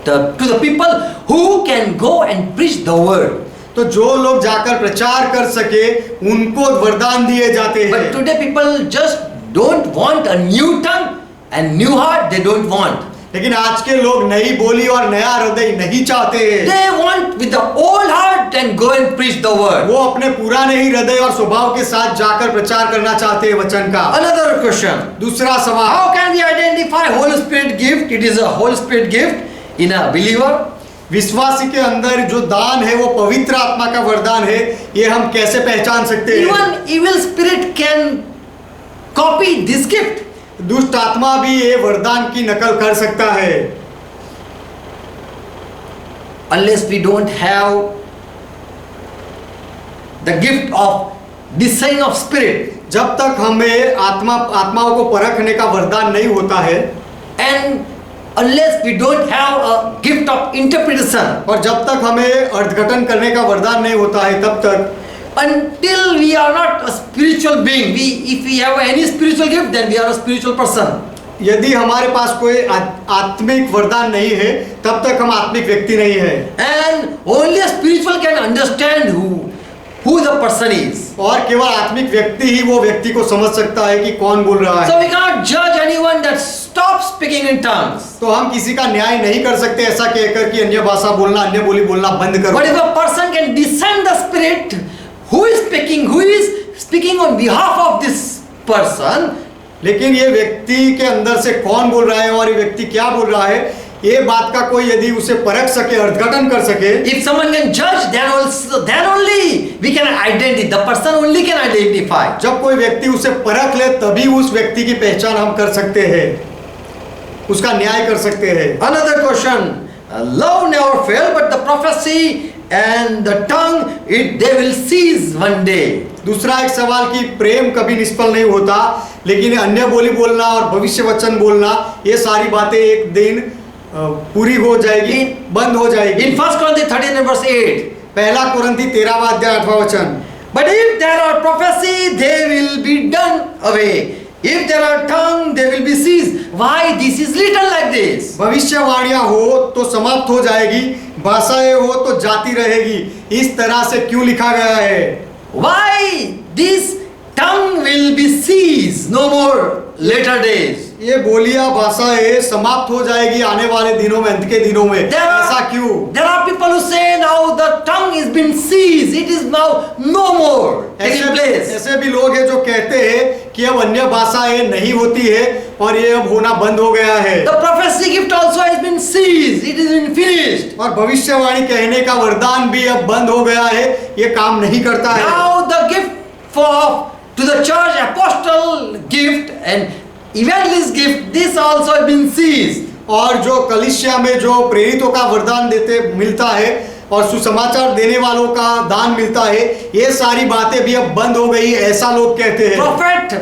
to the people who can go and preach the word. तो जो लोग जाकर प्रचार कर सके उनको वरदान दिए जाते But हैं। today people just don't want a new tongue and new heart they don't want. लेकिन आज के लोग नई बोली और नया हृदय नहीं चाहते हैं। They want with the old heart and go and preach the word. वो अपने पुराने ही हृदय और स्वभाव के साथ जाकर प्रचार करना चाहते हैं वचन का। Another question. दूसरा सवाल, How can we identify Holy Spirit gift? It is a Holy Spirit gift in a believer. विश्वासी के अंदर जो दान है वो पवित्र आत्मा का वरदान है, ये हम कैसे पहचान सकते हैं? Even evil spirit can copy this gift. दुष्ट आत्मा भी ये वरदान की नकल कर सकता है। Unless we don't have the gift of discerning of spirit, जब तक हमें आत्माओं को परखने का वरदान नहीं होता है and unless we don't have a gift of interpretation, और जब तक हमें अर्थघटन करने का वरदान नहीं होता है, तब तक until we are not a spiritual being, if we have any spiritual gift, then we are a spiritual person. यदि हमारे पास कोई आत्मिक वरदान नहीं है, तब तक हम आत्मिक व्यक्ति नहीं है। And only a spiritual can understand who the person is. और केवल आत्मिक व्यक्ति ही वो व्यक्ति को समझ सकता है कि कौन बोल रहा है। So we cannot judge anyone that stops speaking in tongues. तो हम किसी का न्याय नहीं कर सकते ऐसा कहकर कि अन्य भाषा बोलना, अन्य बोली बोलना बंद करो। But if a person can discern the spirit, who is speaking, who is speaking on behalf of this person, लेकिन ये व्यक्ति के अंदर से कौन बोल रहा है और ये व्यक्ति क्या बोल रहा है, ये बात का कोई यदि उसे परख सके, अर्थघटन कर सके, if someone can judge, then also, then only we can identify. The person only can identify. जब कोई व्यक्ति उसे परख ले तभी उस व्यक्ति की पहचान हम कर सकते हैं, उसका न्याय कर सकते हैं। Another question. Love never fail, but the prophecy and the tongue, they will cease one day. दूसरा एक सवाल कि प्रेम कभी निष्फल नहीं होता, लेकिन अन्य बोली बोलना और भविष्य वचन बोलना, ये सारी बातें एक दिन पूरी हो जाएगी, बंद हो जाएगी। In 1 Corinthians 13 and verse 8. पहला कुरिन्थी 13वां अध्याय 8वां वचन। But if there are prophecy, they will be done away. If there are tongue, they will be ceased. Why this is written like this? भविष्यवाणियां हो तो समाप्त हो जाएगी, भाषाएं हो तो जाती रहेगी, इस तरह से क्यों लिखा गया है? Why this tongue will be ceased? No more later days. ये बोलियां भाषाएं समाप्त हो जाएगी आने वाले दिनों में, अंत के दिनों में, ऐसा क्यों? There are people who say now the tongue has been seized. It is now no more taking place. ऐसे भी लोग हैं जो कहते हैं कि अब अन्य भाषाएं नहीं होती है और ये अब होना बंद हो गया है। The prophecy gift also has been seized. It is been finished. और भविष्यवाणी कहने का वरदान भी अब बंद हो गया है, ये काम नहीं करता है। Now the gift to the church, apostle gift and evangelist gift, this also has been seized. और जो कलीसिया में जो प्रेरितों का वरदान मिलता है और सुसमाचार देने वालों का दान मिलता है, ये सारी बातें भी अब बंद हो गई, ऐसा लोग कहते हैं। Prophet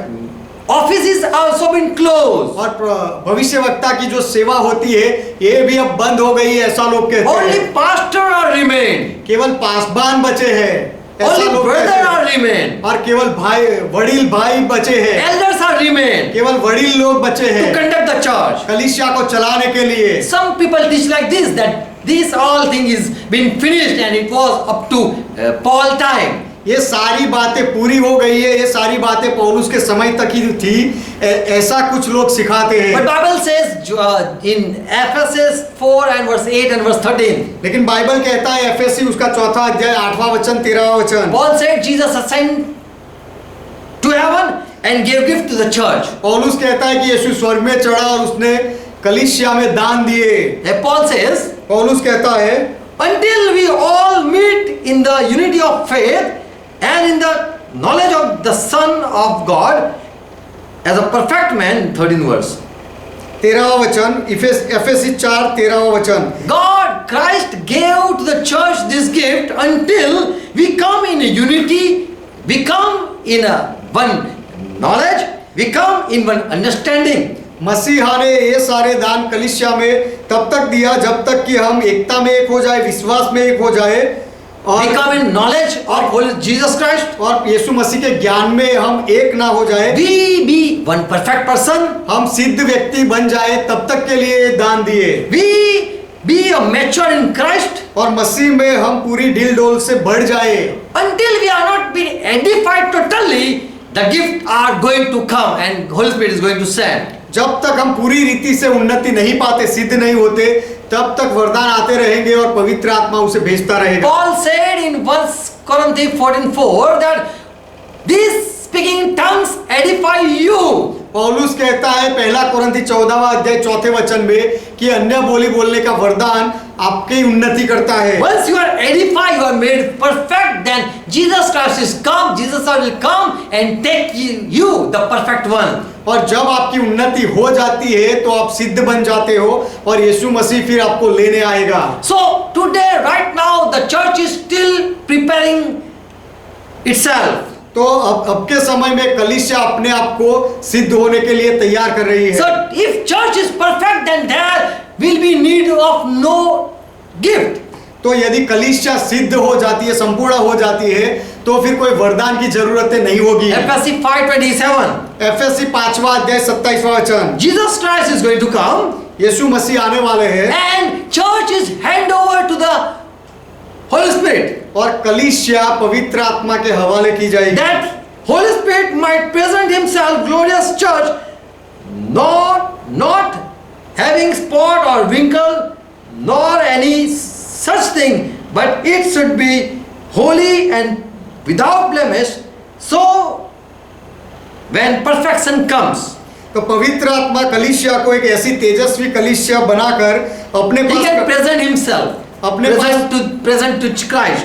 office is also been closed. और भविष्यवक्ता की जो सेवा होती है ये भी अब बंद हो गई, ऐसा लोग कहते हैं। Only pastor are remain. केवल पासबान बचे हैं, ऐसा Only लोग कहते brother are हैं। remain. और केवल वडील भाई बचे हैं, Elders are remain केवल वडील लोग बचे to हैं conduct the church. कलीसिया को चलाने के लिए। Some people teach like this, that this all thing is been finished and it was up to Paul time. ये सारी बातें पूरी हो गई है, ये सारी बातें पौलुस के समय तक ही थी, ऐसा कुछ लोग सिखाते हैं। But Bible says in Ephesus 4 and verse 8 and verse 13. लेकिन बाइबल कहता है एफएससी उसका 4वां अध्याय 8वां वचन 13वां वचन। Paul said Jesus ascended to heaven and gave gift to the church. पौलुस कहता है कि यीशु स्वर्ग में चढ़ा और उसने कलीसिया में दान दिए। And Paul says, पौलुस कहता है until we all meet in the unity of faith and in the knowledge of the Son of God as a perfect man, 13 verse. 13वां वचन, एफएससी 4:13वां वचन। God, Christ gave to the church this gift until we come in a unity, we come in a one knowledge, we come in one understanding. मसीहा ने ये सारे दान कलीसिया में तब तक दिया जब तक कि हम एकता में एक हो जाए, विश्वास में एक हो जाए We come in knowledge of Holy Jesus Christ. और यीशु मसीह के ज्ञान में हम एक ना हो जाए, We be one perfect person. हम सिद्ध व्यक्ति बन जाए, तब तक के लिए दान दिए। We be a mature in Christ. और मसीह में हम पूरी ढील डोल से बढ़ जाए। Until we are not being edified totally, the gifts are going to come and Holy Spirit is going to send. जब तक हम पूरी रीति से उन्नति नहीं पाते, सिद्ध नहीं होते, तब तक वरदान आते रहेंगे और पवित्र आत्मा उसे भेजता रहेगा। Paul said in 1 Corinthians 14:4 that these speaking tongues edify you. पौलुस कहता है पहला कुरिन्थी 14वां अध्याय 4थे वचन में कि अन्य बोली बोलने का वरदान आपकी उन्नति करता है। Once you are edified, you are made perfect, then Jesus Christ is come, Jesus will come and take you, the perfect one. और जब आपकी उन्नति हो जाती है तो आप सिद्ध बन जाते हो और यीशु मसीह फिर आपको लेने आएगा। So today, right now, the church is still preparing itself. तो अब के समय में कलीसिया अपने आप को सिद्ध होने के लिए तैयार कर रही है। So if church is perfect, then there will be need of no gift. तो यदि कलीसिया सिद्ध हो जाती है, संपूर्ण हो जाती है, तो फिर कोई वरदान की जरूरत नहीं होगी। Ephesians 5:27. एफएससी 5वां अध्याय 27वां वचन। Jesus Christ is going to come यीशु मसीह आने वाले हैं and church is hand over to the Holy Spirit. और कलीसिया पवित्र आत्मा के हवाले की जाएगी। That Holy Spirit might present himself glorious church, not having spot or wrinkle nor any such thing, but it should be holy and without blemish. So when perfection comes, तो पवित्र आत्मा कलीसिया को एक ऐसी तेजस्वी कलीसिया बनाकर अपने he can pass present himself, अपने present to Christ.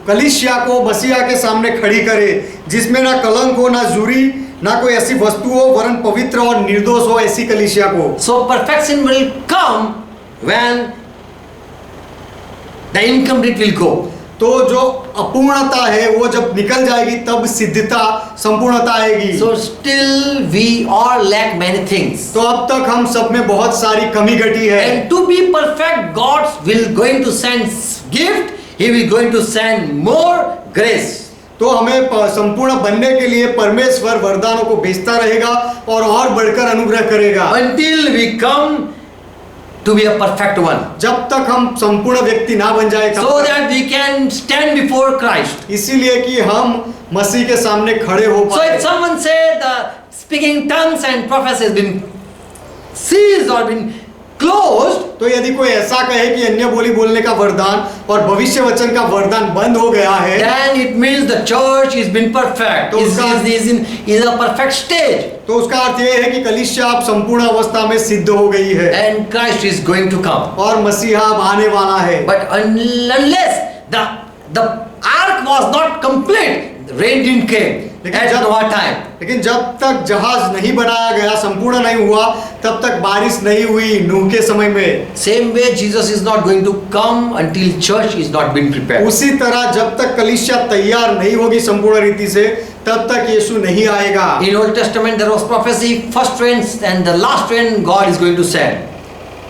कलीसिया को मसीहा के सामने खड़ी करे, जिसमें ना कलंक हो, ना जुरी, ना कोई ऐसी वस्तु हो, वरन पवित्र और निर्दोष हो, ऐसी कलीसिया को। So perfection will come when the incomplete will go. तो जो अपूर्णता है वो जब निकल जाएगी तब सिद्धता, संपूर्णता आएगी। So still we all lack many things. तो अब तक हम सब में बहुत सारी कमी घटी है। And to be perfect, God will going to send gift. He will going to send more grace. तो हमें संपूर्ण बनने के लिए परमेश्वर वरदानों को भेजता रहेगा और बढ़कर अनुग्रह करेगा, Until we come to be a perfect one. जब तक हम संपूर्ण व्यक्ति ना बन जाए तब So तक। that we can stand before Christ. इसीलिए कि हम मसीह के सामने खड़े हो So पाए। if someone say the speaking tongues and prophecy has been ceased or been closed, तो यदि कोई ऐसा कहे कि अन्य बोली बोलने का वरदान और भविष्य वचन का वरदान बंद हो गया है, then it means the church is been perfect. तो उसका- Is a perfect stage. तो उसका अर्थ यह है कि कलीसिया अब संपूर्ण अवस्था में सिद्ध हो गई है And Christ is going to come. और मसीहा अब आने वाला है। But unless the ark was not complete, rain didn't came at Noah time. लेकिन जब तक जहाज नहीं बनाया गया, संपूर्ण नहीं हुआ, तब तक बारिश नहीं हुई नूह के समय में। Same way Jesus is not going to come until church is not been prepared. उसी तरह जब तक कलीसिया तैयार नहीं होगी संपूर्ण रीति से, तब तक यीशु नहीं आएगा। In Old Testament there was prophecy, first rain and the last rain God is going to send.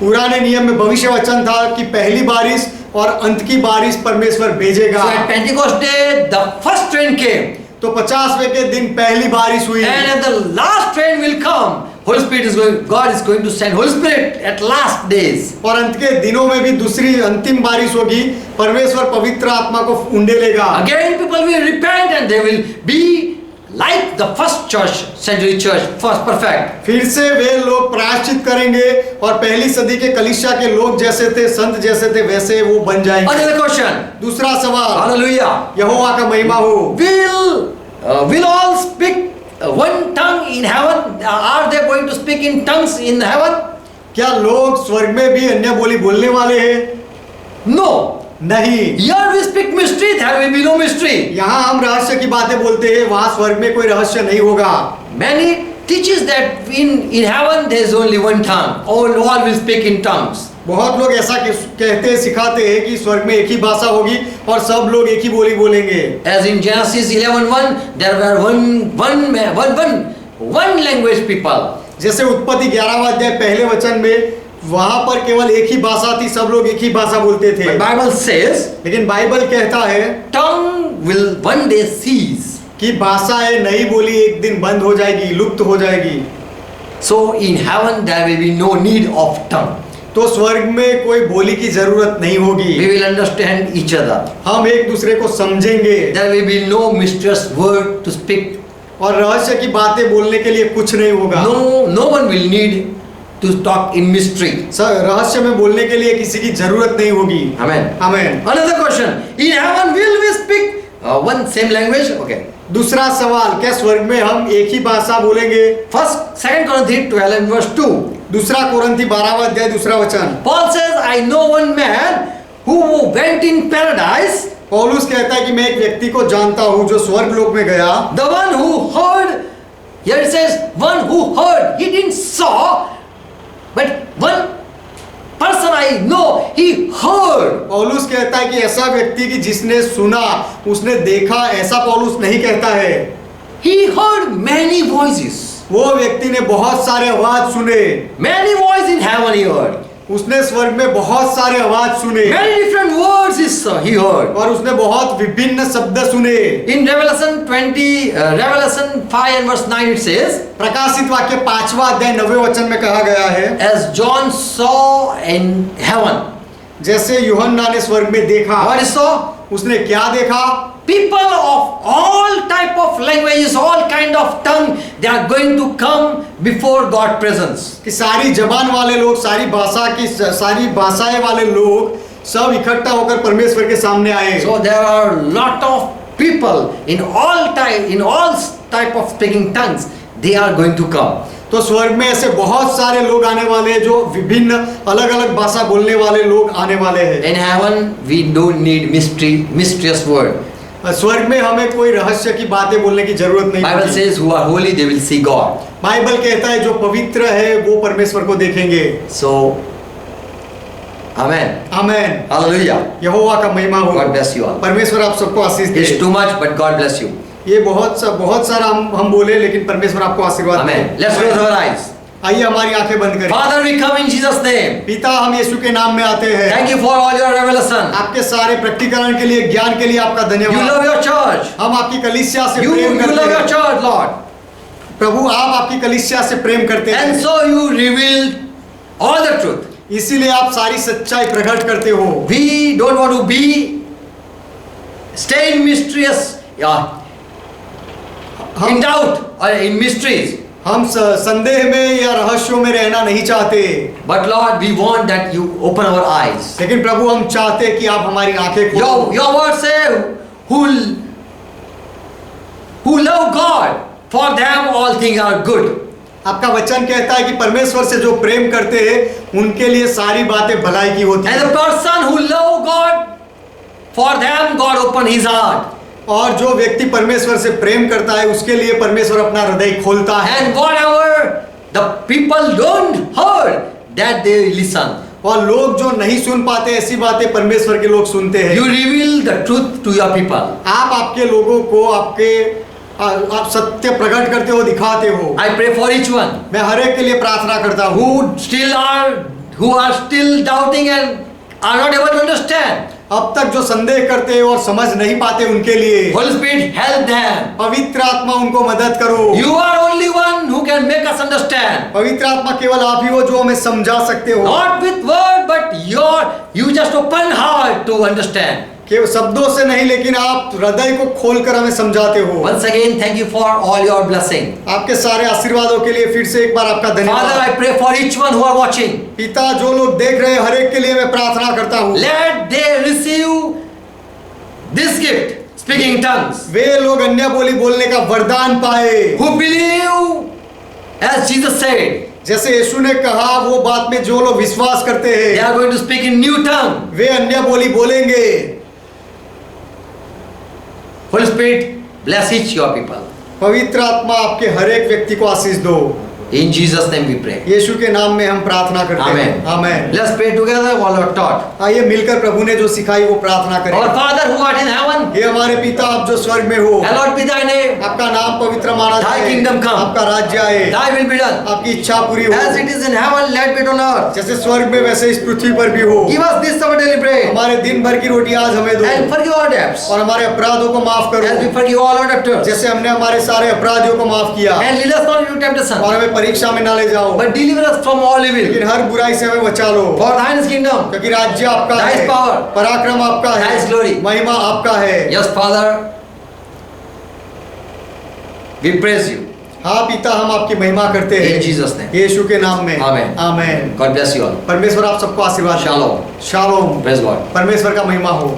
पुराने नियम में भविष्य वचन था कि पहली बारिश और अंत की बारिश परमेश्वर भेजेगा। So at Pentecost day the first rain came. तो 50वें के दिन पहली बारिश हुई And at the last rain will come. Holy Spirit is going, God is going to send Holy Spirit at last days. और अंत के दिनों में भी दूसरी अंतिम बारिश होगी, परमेश्वर पवित्र आत्मा को उंडेलेगा। Again people will repent and they will be like the first church, century church, first perfect. फिर से वे लोग प्रायश्चित करेंगे और पहली सदी के कलीसिया के लोग जैसे थे, संत जैसे थे, वैसे वो बन जाएंगे। Another question. दूसरा सवाल, Hallelujah. यहोवा का महिमा हो। Will all speak one tongue in heaven? Are they going to speak in tongues in heaven? क्या लोग स्वर्ग में भी अन्य बोली बोलने वाले हैं? No. नहीं। Here we speak mystery, there will be no mystery. यहाँ हम रहस्य की बातें बोलते हैं, वहाँ स्वर्ग में कोई रहस्य नहीं होगा। Many teaches that in heaven there is only one tongue. All will speak in tongues. बहुत लोग ऐसा कहते सिखाते हैं कि स्वर्ग में एक ही भाषा होगी और सब लोग एक ही बोली बोलेंगे। As in Genesis 11:1, there were one language people. जैसे उत्पत्ति 11वां अध्याय पहले वचन में वहां पर केवल एक ही भाषा थी, सब लोग एक ही भाषा बोलते थे। The Bible says, लेकिन बाइबल कहता है tongue will one day cease. कि भाषाएं नई बोली एक दिन बंद हो जाएगी, लुप्त हो जाएगी। So in heaven there will be no need of tongue. तो स्वर्ग में कोई बोली की जरूरत नहीं होगी। We will understand each other. हम एक दूसरे को समझेंगे There will be no mysterious word to speak. और रहस्य की बातें बोलने के लिए कुछ नहीं होगा। No one will need to talk in mystery. रहस्य में बोलने के लिए किसी की जरूरत नहीं होगी। Amen. आमीन। Another question. In heaven will we speak one same language? Okay. दूसरा सवाल, क्या स्वर्ग में हम एक ही भाषा बोलेंगे? First, 2 Corinthians 12 and verse 2. दूसरा कोरिन्थी 12वां अध्याय दूसरा वचन। Paul says, I know one man who went in paradise. पौलुस कहता है कि मैं एक व्यक्ति को जानता हूं जो स्वर्ग लोक में गया। The one who heard, here it says, one who heard, he didn't saw, but one person I know, he heard. पौलुस कहता है कि ऐसा व्यक्ति कि जिसने सुना, उसने देखा, ऐसा पौलुस नहीं कहता है। He heard many voices. वो व्यक्ति ने बहुत सारे आवाज सुने। Many voices in heaven he heard. उसने स्वर्ग में बहुत सारे आवाज सुने Many different words he heard. और उसने बहुत विभिन्न शब्द सुने। In Revelation 5 and verse 9 it says, प्रकाशित वाक्य 5वां अध्याय 9वें वचन में कहा गया है, as John saw in heaven. जैसे यूहन्ना ने स्वर्ग में देखा। What he saw? उसने क्या देखा? People of all type of languages, all kind of tongue, they are going to come before God's presence. कि सारी जबान वाले लोग, सारी भाषाएं वाले लोग सब इकट्ठा होकर परमेश्वर के सामने आए। So there are lot of people in all type of speaking tongues. they are going to come. तो स्वर्ग में ऐसे बहुत सारे लोग आने वाले हैं जो विभिन्न अलग अलग भाषा बोलने वाले लोग आने वाले हैं। In heaven, we don't need mysterious word. स्वर्ग में हमें कोई रहस्य की बातें बोलने की जरूरत नहीं Bible होगी। says, who are holy, they will see God. Bible कहता है जो पवित्र है वो परमेश्वर को देखेंगे। So, Amen. आमेन। Hallelujah. यहोवा का महिमा हो। God bless you all. परमेश्वर आप सबको आशीष It's they. too much, but God bless you. ये बहुत सारा हम बोले लेकिन परमेश्वर आपको आशीर्वाद दे। Amen. Let's close our eyes. आइए हमारी आंखें बंद करें। Father, we come in Jesus' name. पिता हम यीशु के नाम में आते हैं। Thank you for all your revelation. आपके सारे प्रकटीकरण के लिए ज्ञान के लिए आपका You धन्यवाद। love your church. हम आपकी कलीसिया से You प्रेम करते love your हैं। church, Lord. प्रभु आप आपकी कलीसिया से प्रेम करते And हैं। so you revealed all the truth. इसीलिए आप सारी सच्चाई प्रकट करते हो। We don't want to be stay in mysterious, in doubt or in mysteries. हम संदेह में या रहस्यों में रहना नहीं चाहते, But Lord, we want that you open our eyes. लेकिन प्रभु हम चाहते हैं कि आप हमारी आंखें खोलो। Your word say, who love God, for them all things are good. आपका वचन कहता है कि परमेश्वर से जो प्रेम करते हैं उनके लिए सारी बातें भलाई की होती And है। the person who love God, for them God open his heart. और जो व्यक्ति परमेश्वर से प्रेम करता है उसके लिए परमेश्वर अपना हृदय खोलता है। And whatever the people don't heard, that they listen. और लोग जो नहीं सुन पाते ऐसी बातें परमेश्वर के लोग सुनते हैं। You reveal the truth to your people. आप आपके लोगों को आप सत्य प्रकट करते हो, दिखाते हो। I pray for each one मैं हर एक के लिए प्रार्थना करता हूँ who are still doubting and are not able to understand. अब तक जो संदेह करते हैं और समझ नहीं पाते उनके लिए Holy Spirit, help them. पवित्र आत्मा उनको मदद करो। You are only one who can make us understand. पवित्र आत्मा केवल आप ही हो जो हमें समझा सकते हो। Not with word, but you just open heart to understand. केवल शब्दों से नहीं लेकिन आप हृदय को खोलकर हमें समझाते हो। Once again, thank you for all your blessing. आपके सारे आशीर्वादों के लिए फिर से एक बार आपका Father, धन्यवाद। I pray for each one who are watching. पिता जो लोग देख रहे हैं हर एक के लिए मैं प्रार्थना करता हूँ। Let they receive this gift, speaking tongues. वे लोग अन्य बोली बोलने का वरदान पाए। Who believe, as Jesus said, जैसे यीशु ने कहा वो बात में जो लोग विश्वास करते they हैं are going to speak in new tongue. वे अन्य बोली बोलेंगे। Holy Spirit, bless each your people. पवित्र आत्मा आपके हर एक व्यक्ति को आशीष दो। In Jesus' name we pray. यीशु के नाम में हम प्रार्थना करते हैं। Amen. Amen. Let's pray together all are taught. आइए मिलकर प्रभु ने जो सिखाई वो प्रार्थना करें। Our Father who art in heaven, हे हमारे पिता आप जो स्वर्ग में हो, hallowed be thy name. आपका नाम पवित्र माना Thy जाए, kingdom come. आपका राज्य आए, Thy will be done. आपकी इच्छा पूरी हो, As it is in heaven, let it be on earth. जैसे स्वर्ग में वैसे इस पृथ्वी पर भी हो। Give us this our daily bread. हमारे दिन भर की रोटी आज हमें दो And forgive our debts, और हमारे अपराधों को माफ as we करो forgive all our debtors. जैसे हमने हमारे सारे अपराधियों को माफ किया। And lead us not into temptation, और हमें परीक्षा में ना ले जाओ but deliver us from all evil. लेकिन हर बुराई से हमें बचा लो, For thine is kingdom. क्योंकि राज्य आपका Thy is है, power. पराक्रम आपका Thy is glory. है, महिमा आपका है। Yes, Father, we praise you. हाँ पिता हम आपकी महिमा करते In हैं Jesus' name. यीशु के नाम में। Amen. Amen. God bless you all. परमेश्वर आप सबको आशीर्वाद दे। Shalom. शालोम। Praise God. परमेश्वर का महिमा हो।